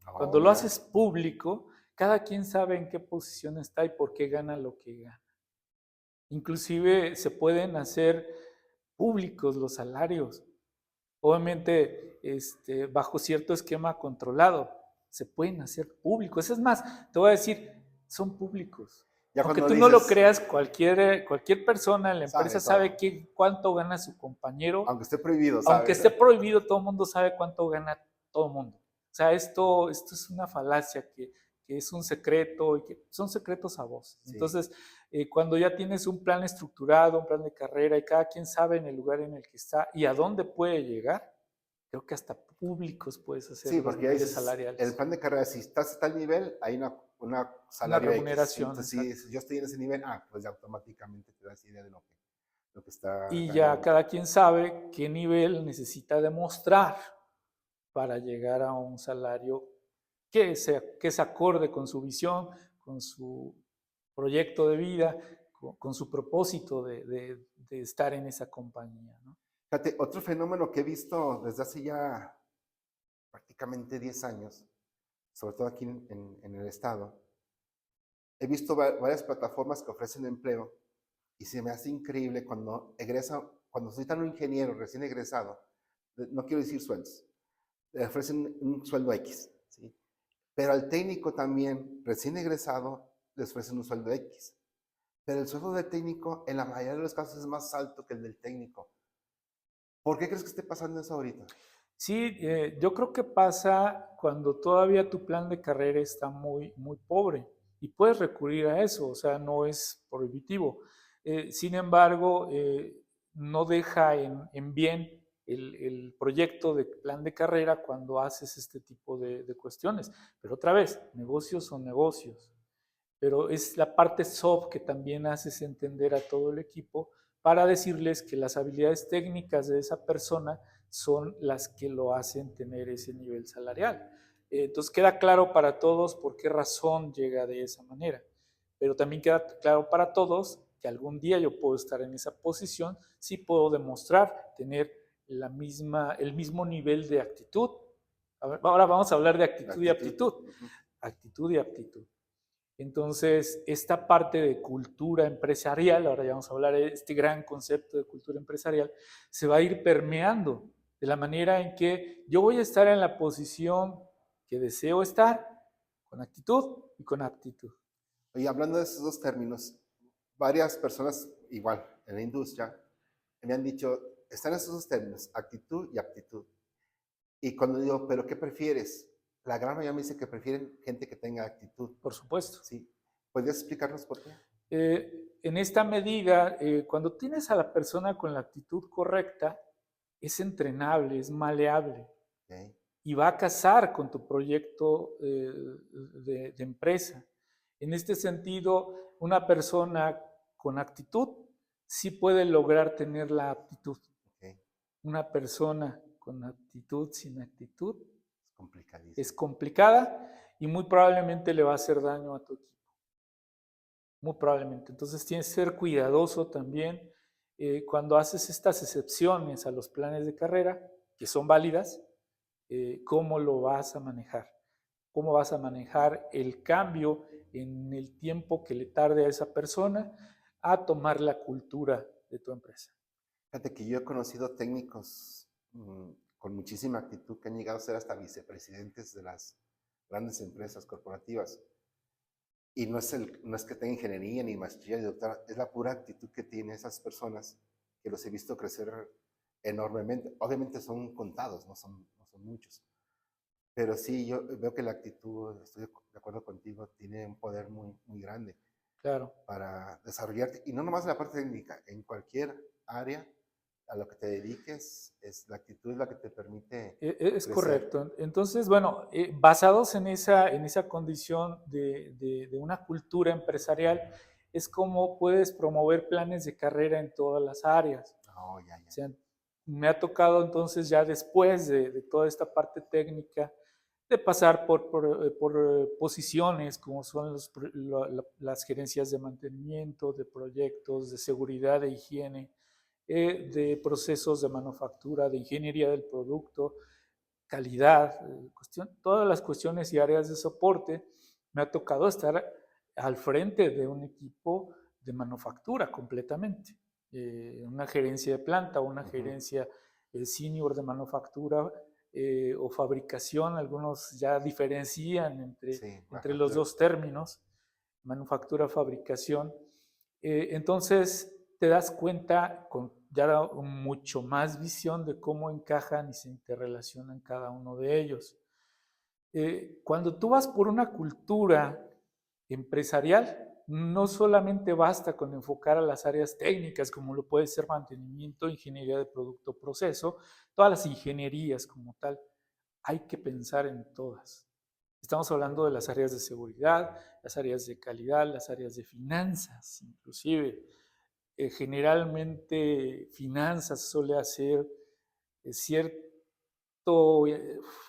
Oh, Cuando lo mira. haces público, cada quien sabe en qué posición está y por qué gana lo que gana. Inclusive se pueden hacer públicos los salarios. Obviamente, bajo cierto esquema controlado, se pueden hacer públicos. Es más, te voy a decir, son públicos. Ya Aunque cuando tú le no lo dices, creas, cualquier persona en la sabe empresa sabe todo, cuánto gana su compañero. aunque esté prohibido, Aunque sabe. esté prohibido, todo el mundo sabe cuánto gana todo el mundo. O sea, esto es una falacia que es un secreto y que son secretos a voces. Sí. Entonces, cuando ya tienes un plan estructurado, un plan de carrera y cada quien sabe en el lugar en el que está y a dónde puede llegar, creo que hasta públicos puedes hacer Sí, los porque ahí niveles dices, el salariales. plan de carrera, si estás a tal nivel, hay una Una salario X. ¿Sí? remuneración, Entonces, exacto. si yo estoy en ese nivel, pues ya automáticamente te das idea de lo que está Y ya ganando. cada quien sabe qué nivel necesita demostrar para llegar a un salario que se acorde con su visión, con su proyecto de vida, con su propósito de estar en esa compañía, ¿no? Fíjate, otro fenómeno que he visto desde hace ya prácticamente 10 años, sobre todo aquí en el estado, he visto varias plataformas que ofrecen empleo Y se me hace increíble cuando cuando soy tan un ingeniero recién egresado, no quiero decir sueldos, le ofrecen un sueldo X, ¿sí? Pero al técnico también, recién egresado, les ofrecen un sueldo X. Pero el sueldo del técnico en la mayoría de los casos es más alto que el del técnico. ¿Por qué crees que esté pasando eso ahorita? Sí, yo creo que pasa cuando todavía tu plan de carrera está muy pobre y puedes recurrir a eso, o sea, no es prohibitivo. Sin embargo, no deja en bien el proyecto de plan de carrera cuando haces este tipo de cuestiones. Pero otra vez, negocios son negocios, pero es la parte soft que también haces entender a todo el equipo para decirles que las habilidades técnicas de esa persona son las que lo hacen tener ese nivel salarial. Entonces queda claro para todos por qué razón llega de esa manera, pero también queda claro para todos que algún día yo puedo estar en esa posición si puedo demostrar tener el mismo nivel de actitud. Ahora vamos a hablar de actitud y aptitud. Actitud y aptitud. Entonces, esta parte de cultura empresarial, ahora ya vamos a hablar de este gran concepto de cultura empresarial, se va a ir permeando de la manera en que yo voy a estar en la posición que deseo estar, con actitud y con aptitud. Y hablando de esos dos términos, varias personas, igual, en la industria, me han dicho, están esos dos términos, actitud y aptitud. Y cuando digo, ¿pero qué prefieres? La gran mayoría me dice que prefieren gente que tenga actitud. Por supuesto. Sí. ¿Podrías explicarnos por qué? En esta medida, cuando tienes a la persona con la actitud correcta, es entrenable, es maleable. Okay. Y va a casar con tu proyecto de empresa. En este sentido, una persona con actitud sí puede lograr tener la aptitud. Okay. Una persona con aptitud sin actitud es complicada y muy probablemente le va a hacer daño a tu equipo. Muy probablemente. Entonces tienes que ser cuidadoso también cuando haces estas excepciones a los planes de carrera, que son válidas, cómo lo vas a manejar. Cómo vas a manejar el cambio en el tiempo que le tarde a esa persona a tomar la cultura de tu empresa. Fíjate que yo he conocido técnicos con muchísima actitud que han llegado a ser hasta vicepresidentes de las grandes empresas corporativas. Y no es que tenga ingeniería ni maestría ni doctorado, es la pura actitud que tienen esas personas que los he visto crecer enormemente. Obviamente son contados, no son muchos. Pero sí, yo veo que la actitud, estoy de acuerdo contigo, tiene un poder muy grande. Claro. Para desarrollarte, y no nomás en la parte técnica, en cualquier área a lo que te dediques, la actitud es la que te permite Es correcto. Entonces, bueno, basados en esa condición de una cultura empresarial, es como puedes promover planes de carrera en todas las áreas. Oh, ya. O sea, me ha tocado entonces ya después de toda esta parte técnica, de pasar por posiciones como son las gerencias de mantenimiento, de proyectos, de seguridad, de higiene, de procesos de manufactura, de ingeniería del producto, calidad, todas las cuestiones y áreas de soporte. Me ha tocado estar al frente de un equipo de manufactura completamente, una gerencia de planta, una gerencia senior de manufactura o fabricación. Algunos ya diferencian entre los dos términos, manufactura, fabricación. Entonces te das cuenta con ya mucho más visión de cómo encajan y se interrelacionan cada uno de ellos. Cuando tú vas por una cultura empresarial, no solamente basta con enfocar a las áreas técnicas, como lo puede ser mantenimiento, ingeniería de producto, proceso, todas las ingenierías como tal, hay que pensar en todas. Estamos hablando de las áreas de seguridad, las áreas de calidad, las áreas de finanzas, inclusive. Generalmente finanzas suele hacer cierto,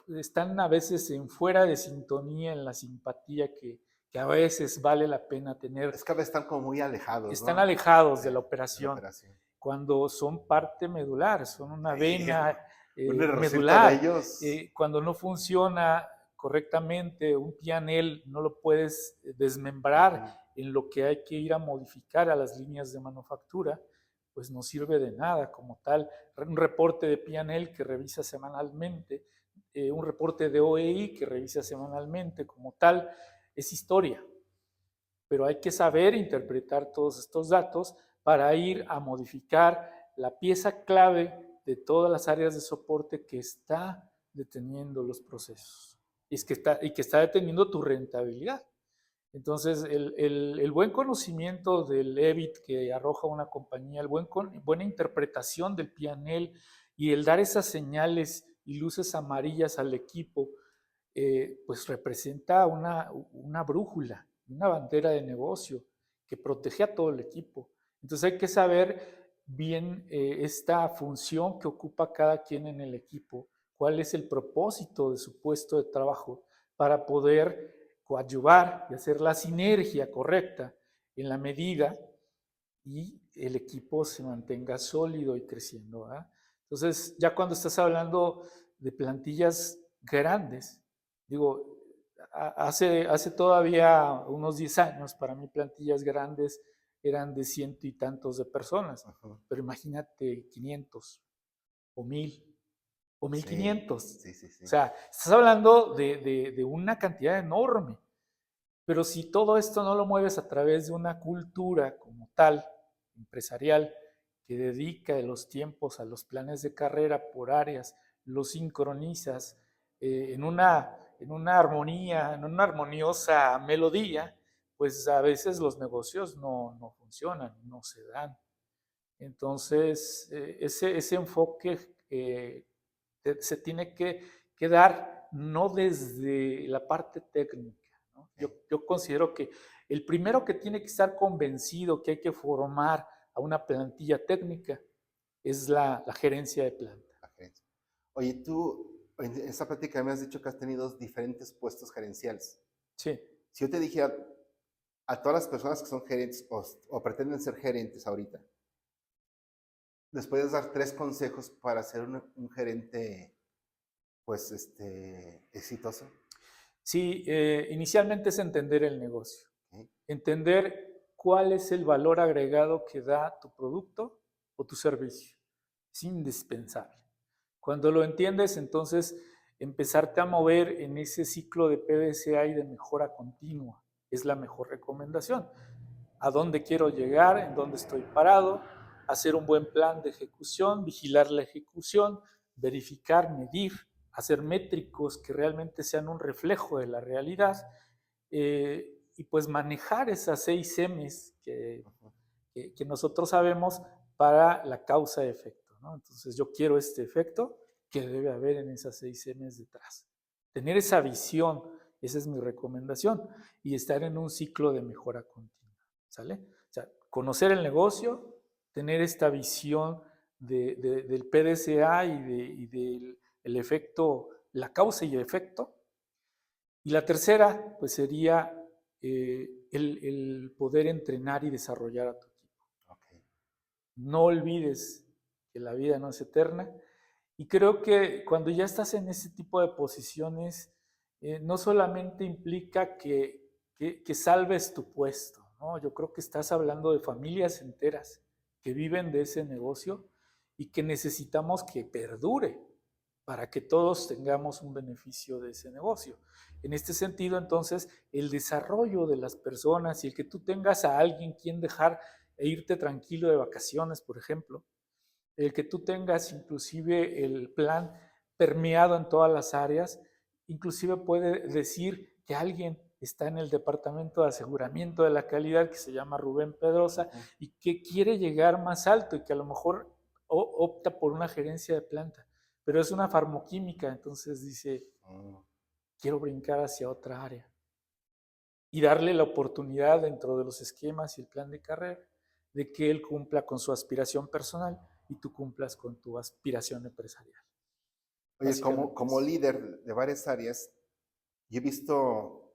están a veces en fuera de sintonía en la simpatía que a veces vale la pena tener. Es que a veces están como muy alejados, Están ¿no? alejados de la operación, cuando son parte medular, son una vena un medular. De ellos. Cuando no funciona correctamente, un P&L no lo puedes desmembrar Ujú. en lo que hay que ir a modificar a las líneas de manufactura, pues no sirve de nada como tal. Un reporte de P&L que revisa semanalmente, un reporte de OEI que revisa semanalmente como tal, es historia. Pero hay que saber interpretar todos estos datos para ir a modificar la pieza clave de todas las áreas de soporte que está deteniendo los procesos y que está deteniendo tu rentabilidad. Entonces, el buen conocimiento del EBIT que arroja una compañía, buena interpretación del P&L y el dar esas señales y luces amarillas al equipo, pues representa una brújula, una bandera de negocio que protege a todo el equipo. Entonces hay que saber bien esta función que ocupa cada quien en el equipo, cuál es el propósito de su puesto de trabajo para poder coadyuvar y hacer la sinergia correcta en la medida y el equipo se mantenga sólido y creciendo, ¿verdad? Entonces, ya cuando estás hablando de plantillas grandes, digo, hace todavía unos 10 años, para mí plantillas grandes eran de ciento y tantos de personas, Ujú. pero imagínate 500 o 1000 o mil Sí, quinientos. sí, sí, O sí. sea, estás hablando de una cantidad enorme. Pero si todo esto no lo mueves a través de una cultura como tal, empresarial, que dedica los tiempos a los planes de carrera por áreas, los sincronizas en una armonía, en una armoniosa melodía, pues a veces los negocios no funcionan, no se dan. Entonces, ese enfoque se tiene que dar no desde la parte técnica, ¿no? Ok, Yo considero que el primero que tiene que estar convencido que hay que formar a una plantilla técnica es la gerencia de planta. la gerencia. Oye, tú en esta plática me has dicho que has tenido diferentes puestos gerenciales. Sí. Si yo te dijera a todas las personas que son gerentes o pretenden ser gerentes ahorita, ¿les puedes dar 3 consejos para ser un gerente, pues, exitoso? Sí, inicialmente es entender el negocio, ¿Ok? entender cuál es el valor agregado que da tu producto o tu servicio. Es indispensable. Cuando lo entiendes, entonces empezarte a mover en ese ciclo de PDCA y de mejora continua es la mejor recomendación. ¿A dónde quiero llegar? ¿En dónde estoy parado? Hacer un buen plan de ejecución, vigilar la ejecución, verificar, medir, hacer métricos que realmente sean un reflejo de la realidad y pues manejar esas 6 M's Ujú. que nosotros sabemos para la causa-efecto, ¿no? Entonces yo quiero este efecto que debe haber en esas 6 M's detrás. Tener esa visión, esa es mi recomendación, y estar en un ciclo de mejora continua, ¿sale? O sea, conocer el negocio, tener esta visión del PDCA y del el efecto, la causa y el efecto. Y la tercera, pues sería el poder entrenar y desarrollar a tu equipo. Ok. No olvides que la vida no es eterna. Y creo que cuando ya estás en ese tipo de posiciones, no solamente implica que salves tu puesto, ¿no? Yo creo que estás hablando de familias enteras que viven de ese negocio y que necesitamos que perdure para que todos tengamos un beneficio de ese negocio. En este sentido, entonces, el desarrollo de las personas y el que tú tengas a alguien quien dejar e irte tranquilo de vacaciones, por ejemplo, el que tú tengas inclusive el plan permeado en todas las áreas, inclusive puede decir que alguien está en el departamento de aseguramiento de la calidad que se llama Rubén Pedrosa Ujú. y que quiere llegar más alto y que a lo mejor opta por una gerencia de planta, pero es una farmoquímica, entonces dice, Mm. quiero brincar hacia otra área y darle la oportunidad dentro de los esquemas y el plan de carrera de que él cumpla con su aspiración personal y tú cumplas con tu aspiración empresarial. Oye, como, Básicamente como es. líder de varias áreas, yo he visto,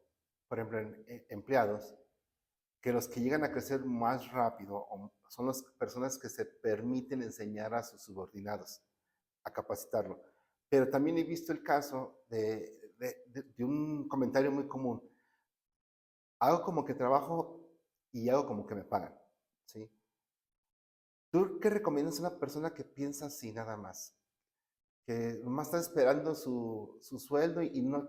por ejemplo, empleados, que los que llegan a crecer más rápido son las personas que se permiten enseñar a sus subordinados, a capacitarlo. Pero también he visto el caso de un comentario muy común. Hago como que trabajo y hago como que me pagan, ¿sí? ¿Tú qué recomiendas a una persona que piensa así nada más? Que nomás está esperando su sueldo y no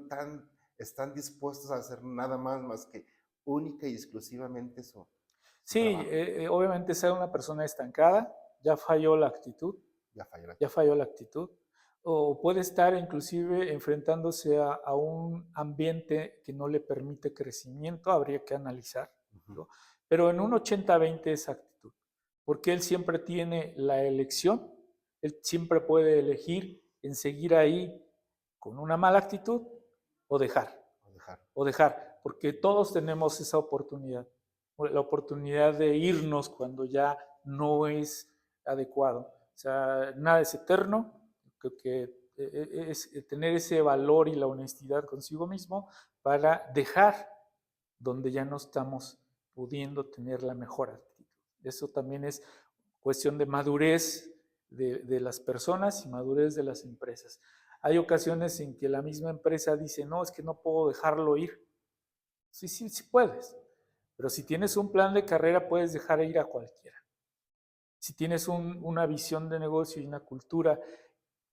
están dispuestos a hacer nada más que única y exclusivamente su Sí, trabajo. obviamente ser una persona estancada, ya falló la actitud, Ya falló la ya actitud. falló la actitud, o puede estar inclusive enfrentándose a un ambiente que no le permite crecimiento, habría que analizar, Ujú. ¿no? Pero en un 80-20 es actitud, porque él siempre tiene la elección, él siempre puede elegir en seguir ahí con una mala actitud o dejar O dejar. porque todos tenemos esa oportunidad, la oportunidad de irnos cuando ya no es adecuado. O sea, nada es eterno, creo que es tener ese valor y la honestidad consigo mismo para dejar donde ya no estamos pudiendo tener la mejor actitud. Eso también es cuestión de madurez de las personas y madurez de las empresas. Hay ocasiones en que la misma empresa dice, no, es que no puedo dejarlo ir. Sí, sí, sí puedes. Pero si tienes un plan de carrera, puedes dejar ir a cualquiera. Si tienes una visión de negocio y una cultura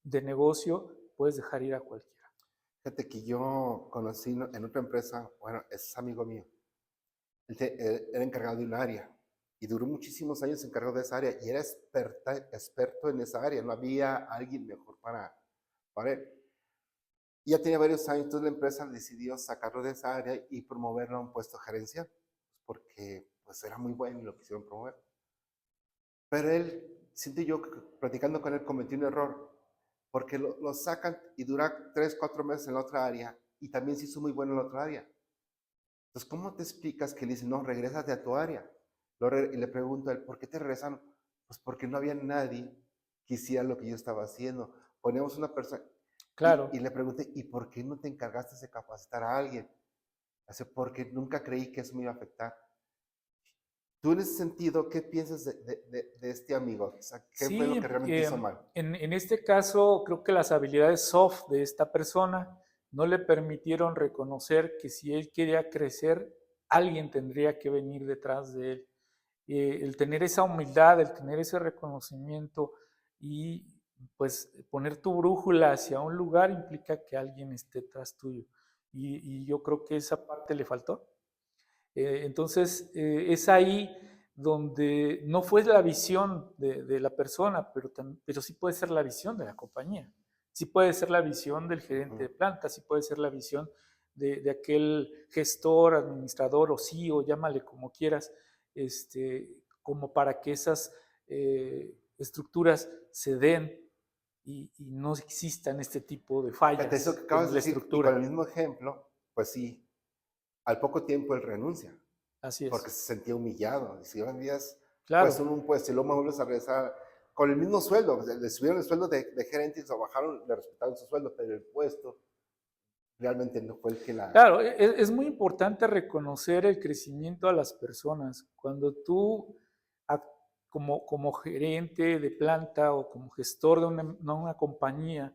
de negocio, puedes dejar ir a cualquiera. Fíjate que yo conocí en otra empresa, bueno, es amigo mío. Él era encargado de un área y duró muchísimos años encargado de esa área y era experto en esa área. No había alguien mejor para él. Y ya tenía varios años, entonces la empresa decidió sacarlo de esa área y promoverlo a un puesto gerencial, porque pues era muy bueno y lo quisieron promover. Pero él, siento yo, que platicando con él, cometió un error, porque lo sacan y dura 3, 4 meses en la otra área y también se hizo muy bueno en la otra área. Entonces, ¿cómo te explicas que le dicen, no, regrésate a tu área? Y le pregunto a él, ¿por qué te regresaron? Pues porque no había nadie que hiciera lo que yo estaba haciendo. Ponemos una persona, Claro. y le pregunté, ¿y por qué no te encargaste de capacitar a alguien? Hace porque nunca creí que eso me iba a afectar. Tú en ese sentido, ¿qué piensas de este amigo? O sea, ¿qué fue lo que Sí, realmente hizo mal? en este caso creo que las habilidades soft de esta persona no le permitieron reconocer que si él quería crecer, alguien tendría que venir detrás de él. El tener esa humildad, el tener ese reconocimiento y pues poner tu brújula hacia un lugar implica que alguien esté tras tuyo. Y yo creo que esa parte le faltó. Entonces, es ahí donde no fue la visión de la persona, pero sí puede ser la visión de la compañía, sí puede ser la visión del gerente de Ujú. planta, sí puede ser la visión de aquel gestor, administrador o CEO, llámale como quieras, como para que esas estructuras se den y no existan este tipo de Fíjate, eso que fallas acabas en de la decir, y con estructura. el mismo ejemplo, pues sí, al poco tiempo él renuncia, Así porque es. se sentía humillado. Si llevan días, pues Claro. en un puesto y luego me vuelves a regresar con el mismo sueldo, le subieron el sueldo de gerente y se lo bajaron, le respetaron su sueldo, pero el puesto realmente no fue el que la... Claro, es muy importante reconocer el crecimiento a las personas. Cuando tú, como gerente de planta o como gestor de una compañía,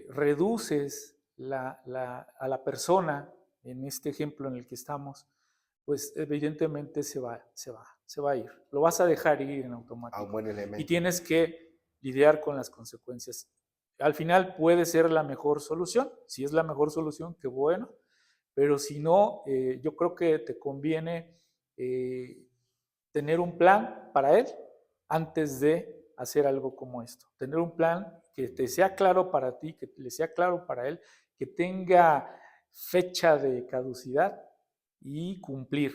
reduces a la persona, en este ejemplo en el que estamos, pues evidentemente se va a ir. Lo vas a dejar ir en a un automático buen y elemento. tienes que lidiar con las consecuencias. Al final puede ser la mejor solución, si es la mejor solución, qué bueno, pero si no, yo creo que te conviene eh, tener un plan para él antes de hacer algo como esto. Tener un plan que te sea claro para ti, que le sea claro para él, que tenga fecha de caducidad y cumplir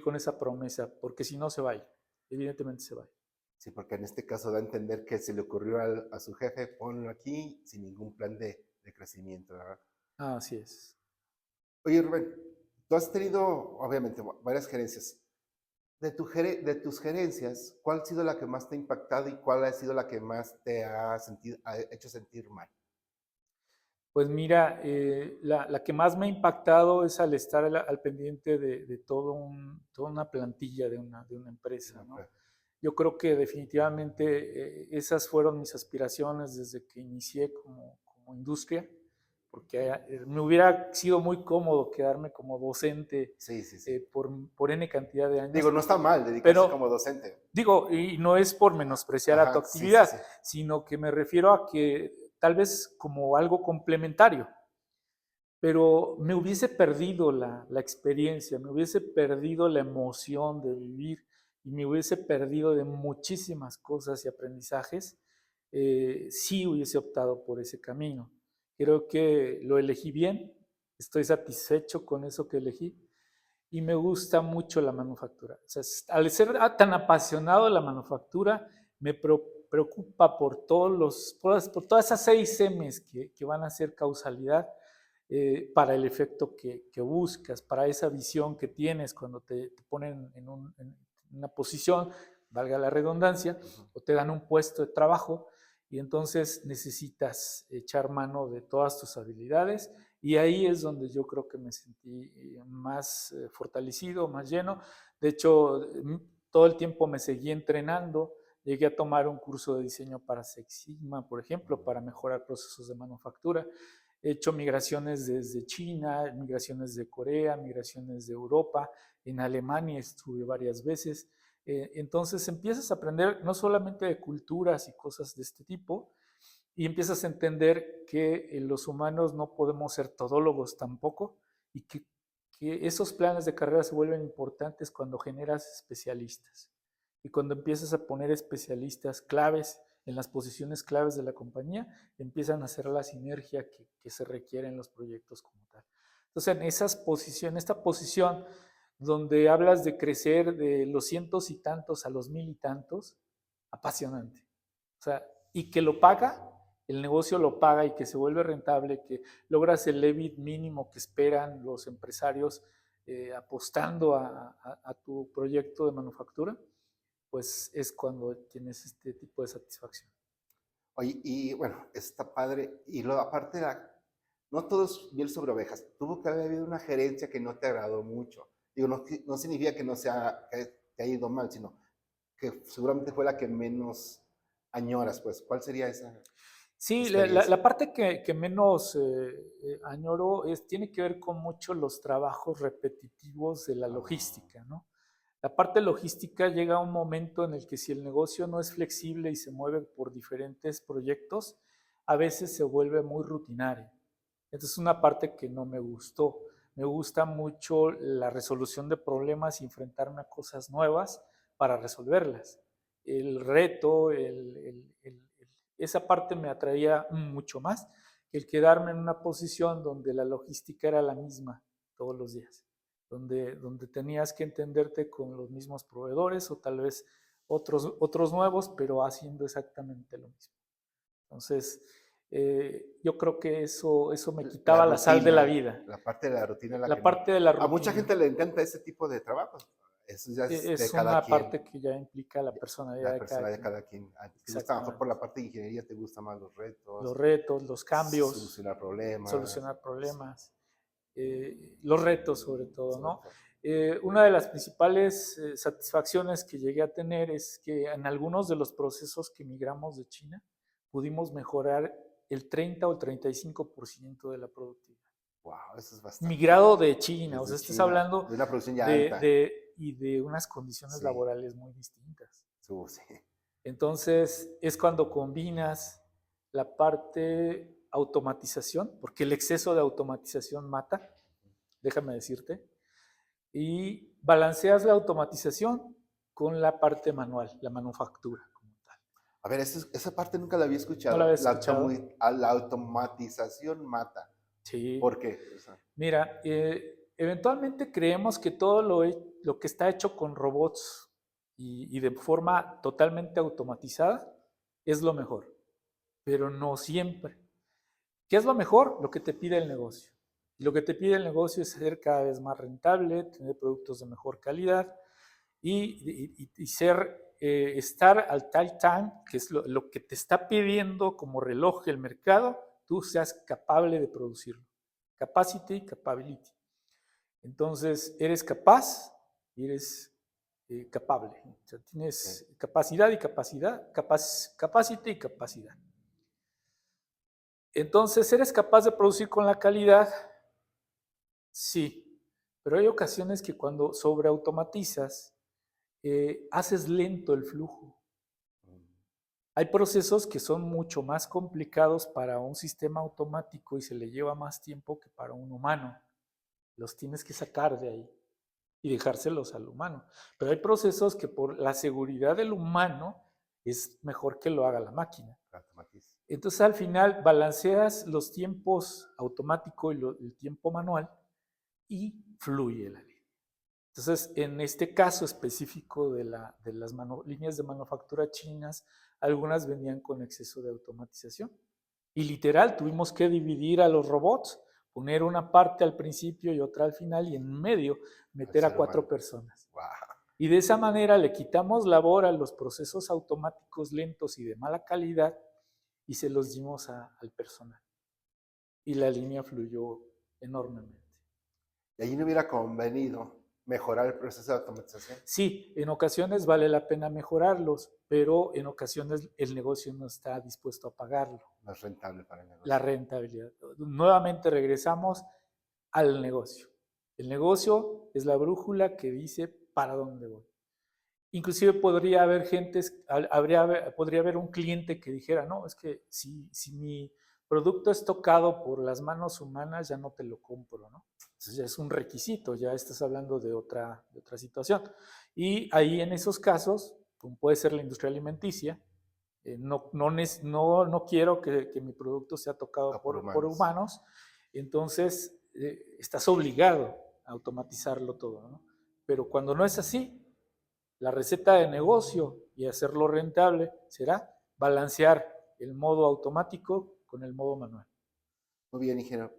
con esa promesa, porque si no se va a ir, evidentemente se va a ir. Sí, porque en este caso da a entender que se le ocurrió a su jefe, ponlo aquí sin ningún plan de crecimiento, ¿verdad? Así es. Oye, Rubén, tú has tenido, obviamente, varias gerencias. De tus gerencias, ¿cuál ha sido la que más te ha impactado y cuál ha sido la que más te ha hecho sentir mal? Pues mira, la que más me ha impactado es al estar al pendiente de toda una plantilla de una empresa, ¿no? Yo creo que definitivamente esas fueron mis aspiraciones desde que inicié como industria, porque me hubiera sido muy cómodo quedarme como docente Sí, sí, sí. por N cantidad de años. Digo, no está mal dedicarse Pero, como docente. digo, y no es por menospreciar a tu Ajá, sí, sí, actividad, sí. sino que me refiero a que tal vez como algo complementario, pero me hubiese perdido la experiencia, me hubiese perdido la emoción de vivir y me hubiese perdido de muchísimas cosas y aprendizajes si hubiese optado por ese camino. Creo que lo elegí bien, estoy satisfecho con eso que elegí y me gusta mucho la manufactura. O sea, al ser tan apasionado de la manufactura, me preocupa por por todas esas 6 M's que van a ser causalidad para el efecto que buscas, para esa visión que tienes cuando te ponen en una posición, valga la redundancia, o te dan un puesto de trabajo y entonces necesitas echar mano de todas tus habilidades y ahí es donde yo creo que me sentí más fortalecido, más lleno. De hecho, todo el tiempo me seguí entrenando. Llegué a tomar un curso de diseño para Six Sigma, por ejemplo, para mejorar procesos de manufactura. He hecho migraciones desde China, migraciones de Corea, migraciones de Europa. En Alemania estuve varias veces. Entonces empiezas a aprender no solamente de culturas y cosas de este tipo, y empiezas a entender que los humanos no podemos ser todólogos tampoco y que esos planes de carrera se vuelven importantes cuando generas especialistas y cuando empiezas a poner especialistas claves en las posiciones claves de la compañía, empiezan a hacer la sinergia que se requiere en los proyectos como tal. Entonces, en esas posiciones, esta posición donde hablas de crecer de los cientos y tantos a los mil y tantos, apasionante. O sea, y que lo paga, el negocio lo paga y que se vuelve rentable, que logras el EBIT mínimo que esperan los empresarios apostando a tu proyecto de manufactura, pues es cuando tienes este tipo de satisfacción. Oye, y bueno, está padre. Y aparte, no todo es miel sobre ovejas. Tuvo que haber habido una gerencia que no te agradó mucho. Digo, no, no significa que no sea, que te haya ido mal, sino que seguramente fue la que menos añoras, pues. ¿Cuál sería esa Sí, experiencia? la parte que menos añoro tiene que ver con mucho los trabajos repetitivos de la Ah, logística, ¿no? La parte logística llega a un momento en el que si el negocio no es flexible y se mueve por diferentes proyectos, a veces se vuelve muy rutinario. Esta es una parte que no me gustó. Me gusta mucho la resolución de problemas y enfrentarme a cosas nuevas para resolverlas. El reto, esa parte me atraía mucho más que el quedarme en una posición donde la logística era la misma todos los días, donde tenías que entenderte con los mismos proveedores o tal vez otros nuevos, pero haciendo exactamente lo mismo. Entonces, yo creo que eso me la quitaba la sal de la rutina, vida, la parte de la rutina es la que la no. parte de la A mucha rutina. gente le encanta ese tipo de trabajos. Eso ya es de Es cada una quien, parte que ya implica la personalidad la de cada persona de quien. cada quien. A ti te gusta mejor por Exactamente. la parte de ingeniería, te gustan más los Los retos, retos, los cambios, solucionar problemas. solucionar problemas, los retos sobre todo, Sobre ¿no? todo. Una de las principales satisfacciones que llegué a tener es que en algunos de los procesos que migramos de China pudimos mejorar el 30 o el 35% de la productividad. Wow, eso es bastante. Migrado de China, o sea, Desde estás China, hablando de una producción ya alta. y de unas condiciones Sí, laborales muy distintas. sí. Entonces es cuando combinas la parte automatización, porque el exceso de automatización mata, déjame decirte, y balanceas la automatización con la parte manual, la manufactura como tal. A ver, esa parte nunca la había ¿No la escuchado. habías escuchado? La automatización mata. Sí. ¿Por qué? O sea, Mira, eventualmente creemos que todo lo que está hecho con robots y de forma totalmente automatizada es lo mejor, pero no siempre. ¿Qué es lo mejor? Lo que te pide el negocio. Y lo que te pide el negocio es ser cada vez más rentable, tener productos de mejor calidad y estar al tal time, que es lo que te está pidiendo como reloj el mercado, tú seas capaz de producirlo. Capacity, capability. Entonces, eres capaz y eres capable. O sea, ok. tienes capacidad y capacidad, capacity y capacidad. Entonces, ¿eres capaz de producir con la calidad? Sí, pero hay ocasiones que cuando sobreautomatizas, haces lento el flujo. Hay procesos que son mucho más complicados para un sistema automático y se le lleva más tiempo que para un humano. Los tienes que sacar de ahí y dejárselos al humano. Pero hay procesos que por la seguridad del humano es mejor que lo haga la máquina. Entonces al final balanceas los tiempos automático y el tiempo manual y fluye la línea. Entonces, en este caso específico de las líneas de manufactura chinas, algunas venían con exceso de automatización. Y literal, tuvimos que dividir a los robots, poner una parte al principio y otra al final, y en medio meter a 4 personas. Wow. Y de esa manera le quitamos labor a los procesos automáticos lentos y de mala calidad y se los dimos al personal. Y la línea fluyó enormemente. ¿Y allí no hubiera convenido mejorar el proceso de automatización? Sí, en ocasiones vale la pena mejorarlos, pero en ocasiones el negocio no está dispuesto a pagarlo. No es rentable para el negocio. La rentabilidad. Nuevamente regresamos al negocio. El negocio es la brújula que dice para dónde voy. Inclusive podría haber podría haber un cliente que dijera, no, es que si mi producto es tocado por las manos humanas, ya no te lo compro, ¿no? Entonces ya es un requisito, ya estás hablando de otra situación. Y ahí en esos casos, como puede ser la industria alimenticia, no quiero que mi producto sea tocado por humanos, entonces estás obligado a automatizarlo todo, ¿no? Pero cuando no es así, la receta de negocio y hacerlo rentable será balancear el modo automático con el modo manual. Muy bien, ingeniero.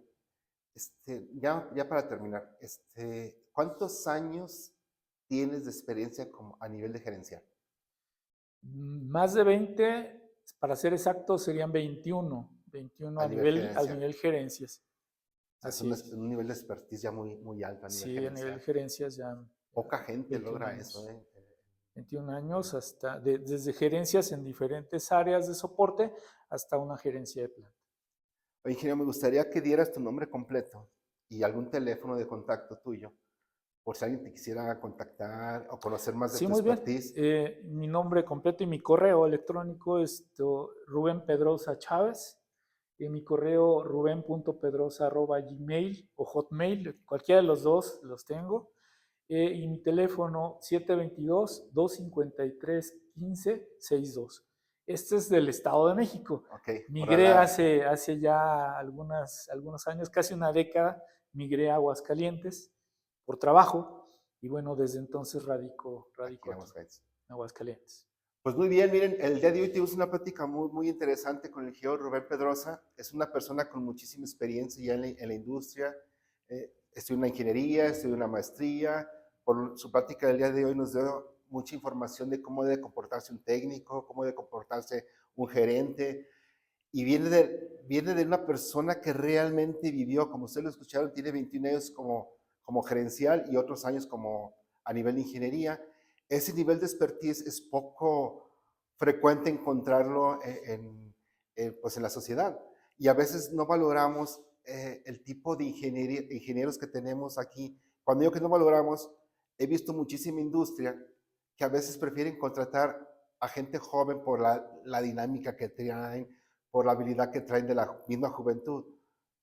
Ya para terminar, ¿cuántos años tienes de experiencia a nivel de gerencial? Más de 20, para ser exacto, serían 21 a nivel gerencias. Así es. Un nivel de expertise ya muy alto a nivel gerencial. Sí, a nivel gerencias ya. Poca gente logra eso. 21 años, desde gerencias en diferentes áreas de soporte hasta una gerencia de planta. Oye, ingeniero, me gustaría que dieras tu nombre completo y algún teléfono de contacto tuyo, por si alguien te quisiera contactar o conocer más de tu expertise. Bien. Mi nombre completo y mi correo electrónico es Rubén Pedrosa Chávez. Mi correo ruben.pedrosa@gmail o hotmail, cualquiera de los dos los tengo. Y mi teléfono 722-253-1562. Este es del Estado de México. Okay, migré hace ya algunos años, casi una década, migré a Aguascalientes por trabajo y bueno, desde entonces radico aquí en Aguascalientes. Pues muy bien, miren, el día de hoy tuvimos una plática muy interesante con el ingeniero Rubén Pedrosa. Es una persona con muchísima experiencia ya en la industria. Estudió una ingeniería, estudió una maestría. Por su plática del día de hoy nos dio mucha información de cómo debe comportarse un técnico, cómo debe comportarse un gerente. Y viene de una persona que realmente vivió, como ustedes lo escucharon, tiene 21 años como gerencial y otros años como a nivel de ingeniería. Ese nivel de expertise es poco frecuente encontrarlo pues en la sociedad. Y a veces no valoramos el tipo de ingenieros que tenemos aquí. Cuando digo que no valoramos, he visto muchísima industria que a veces prefieren contratar a gente joven por la dinámica que traen, por la habilidad que traen de la misma juventud.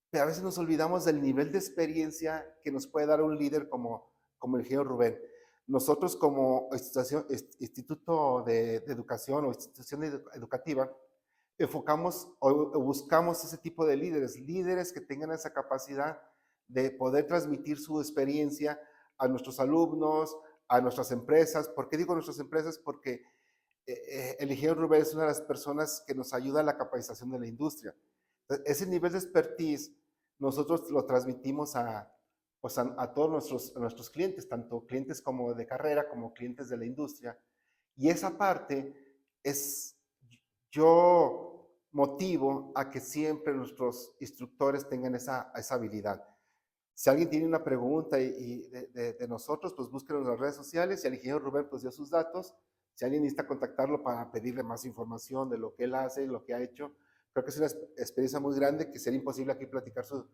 Pero a veces nos olvidamos del nivel de experiencia que nos puede dar un líder como el ingeniero Rubén. Nosotros como instituto de educación o institución educativa, enfocamos o buscamos ese tipo de líderes que tengan esa capacidad de poder transmitir su experiencia a nuestros alumnos, a nuestras empresas. ¿Por qué digo nuestras empresas? Porque el ingeniero Rubén es una de las personas que nos ayuda a la capacitación de la industria. Ese nivel de expertise nosotros lo transmitimos pues a todos nuestros clientes, tanto clientes como de carrera, como clientes de la industria. Y esa parte yo motivo a que siempre nuestros instructores tengan esa habilidad. Si alguien tiene una pregunta de nosotros, pues búsquenos en las redes sociales. Y el ingeniero Rubén pues dio sus datos. Si alguien necesita contactarlo para pedirle más información de lo que él hace, lo que ha hecho, creo que es una experiencia muy grande que sería imposible aquí platicar su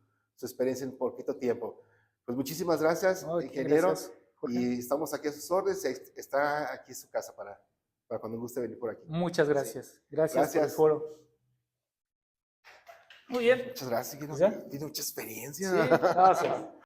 experiencia en poquito tiempo. Pues muchísimas gracias, No, ingeniero, gracias, Jorge. y estamos aquí a sus órdenes. Está aquí su casa para cuando guste venir por aquí. Muchas Sí. gracias. Gracias por el Gracias. foro. Muy bien. Muchas gracias, Pues ya. tiene mucha experiencia. Sí, no,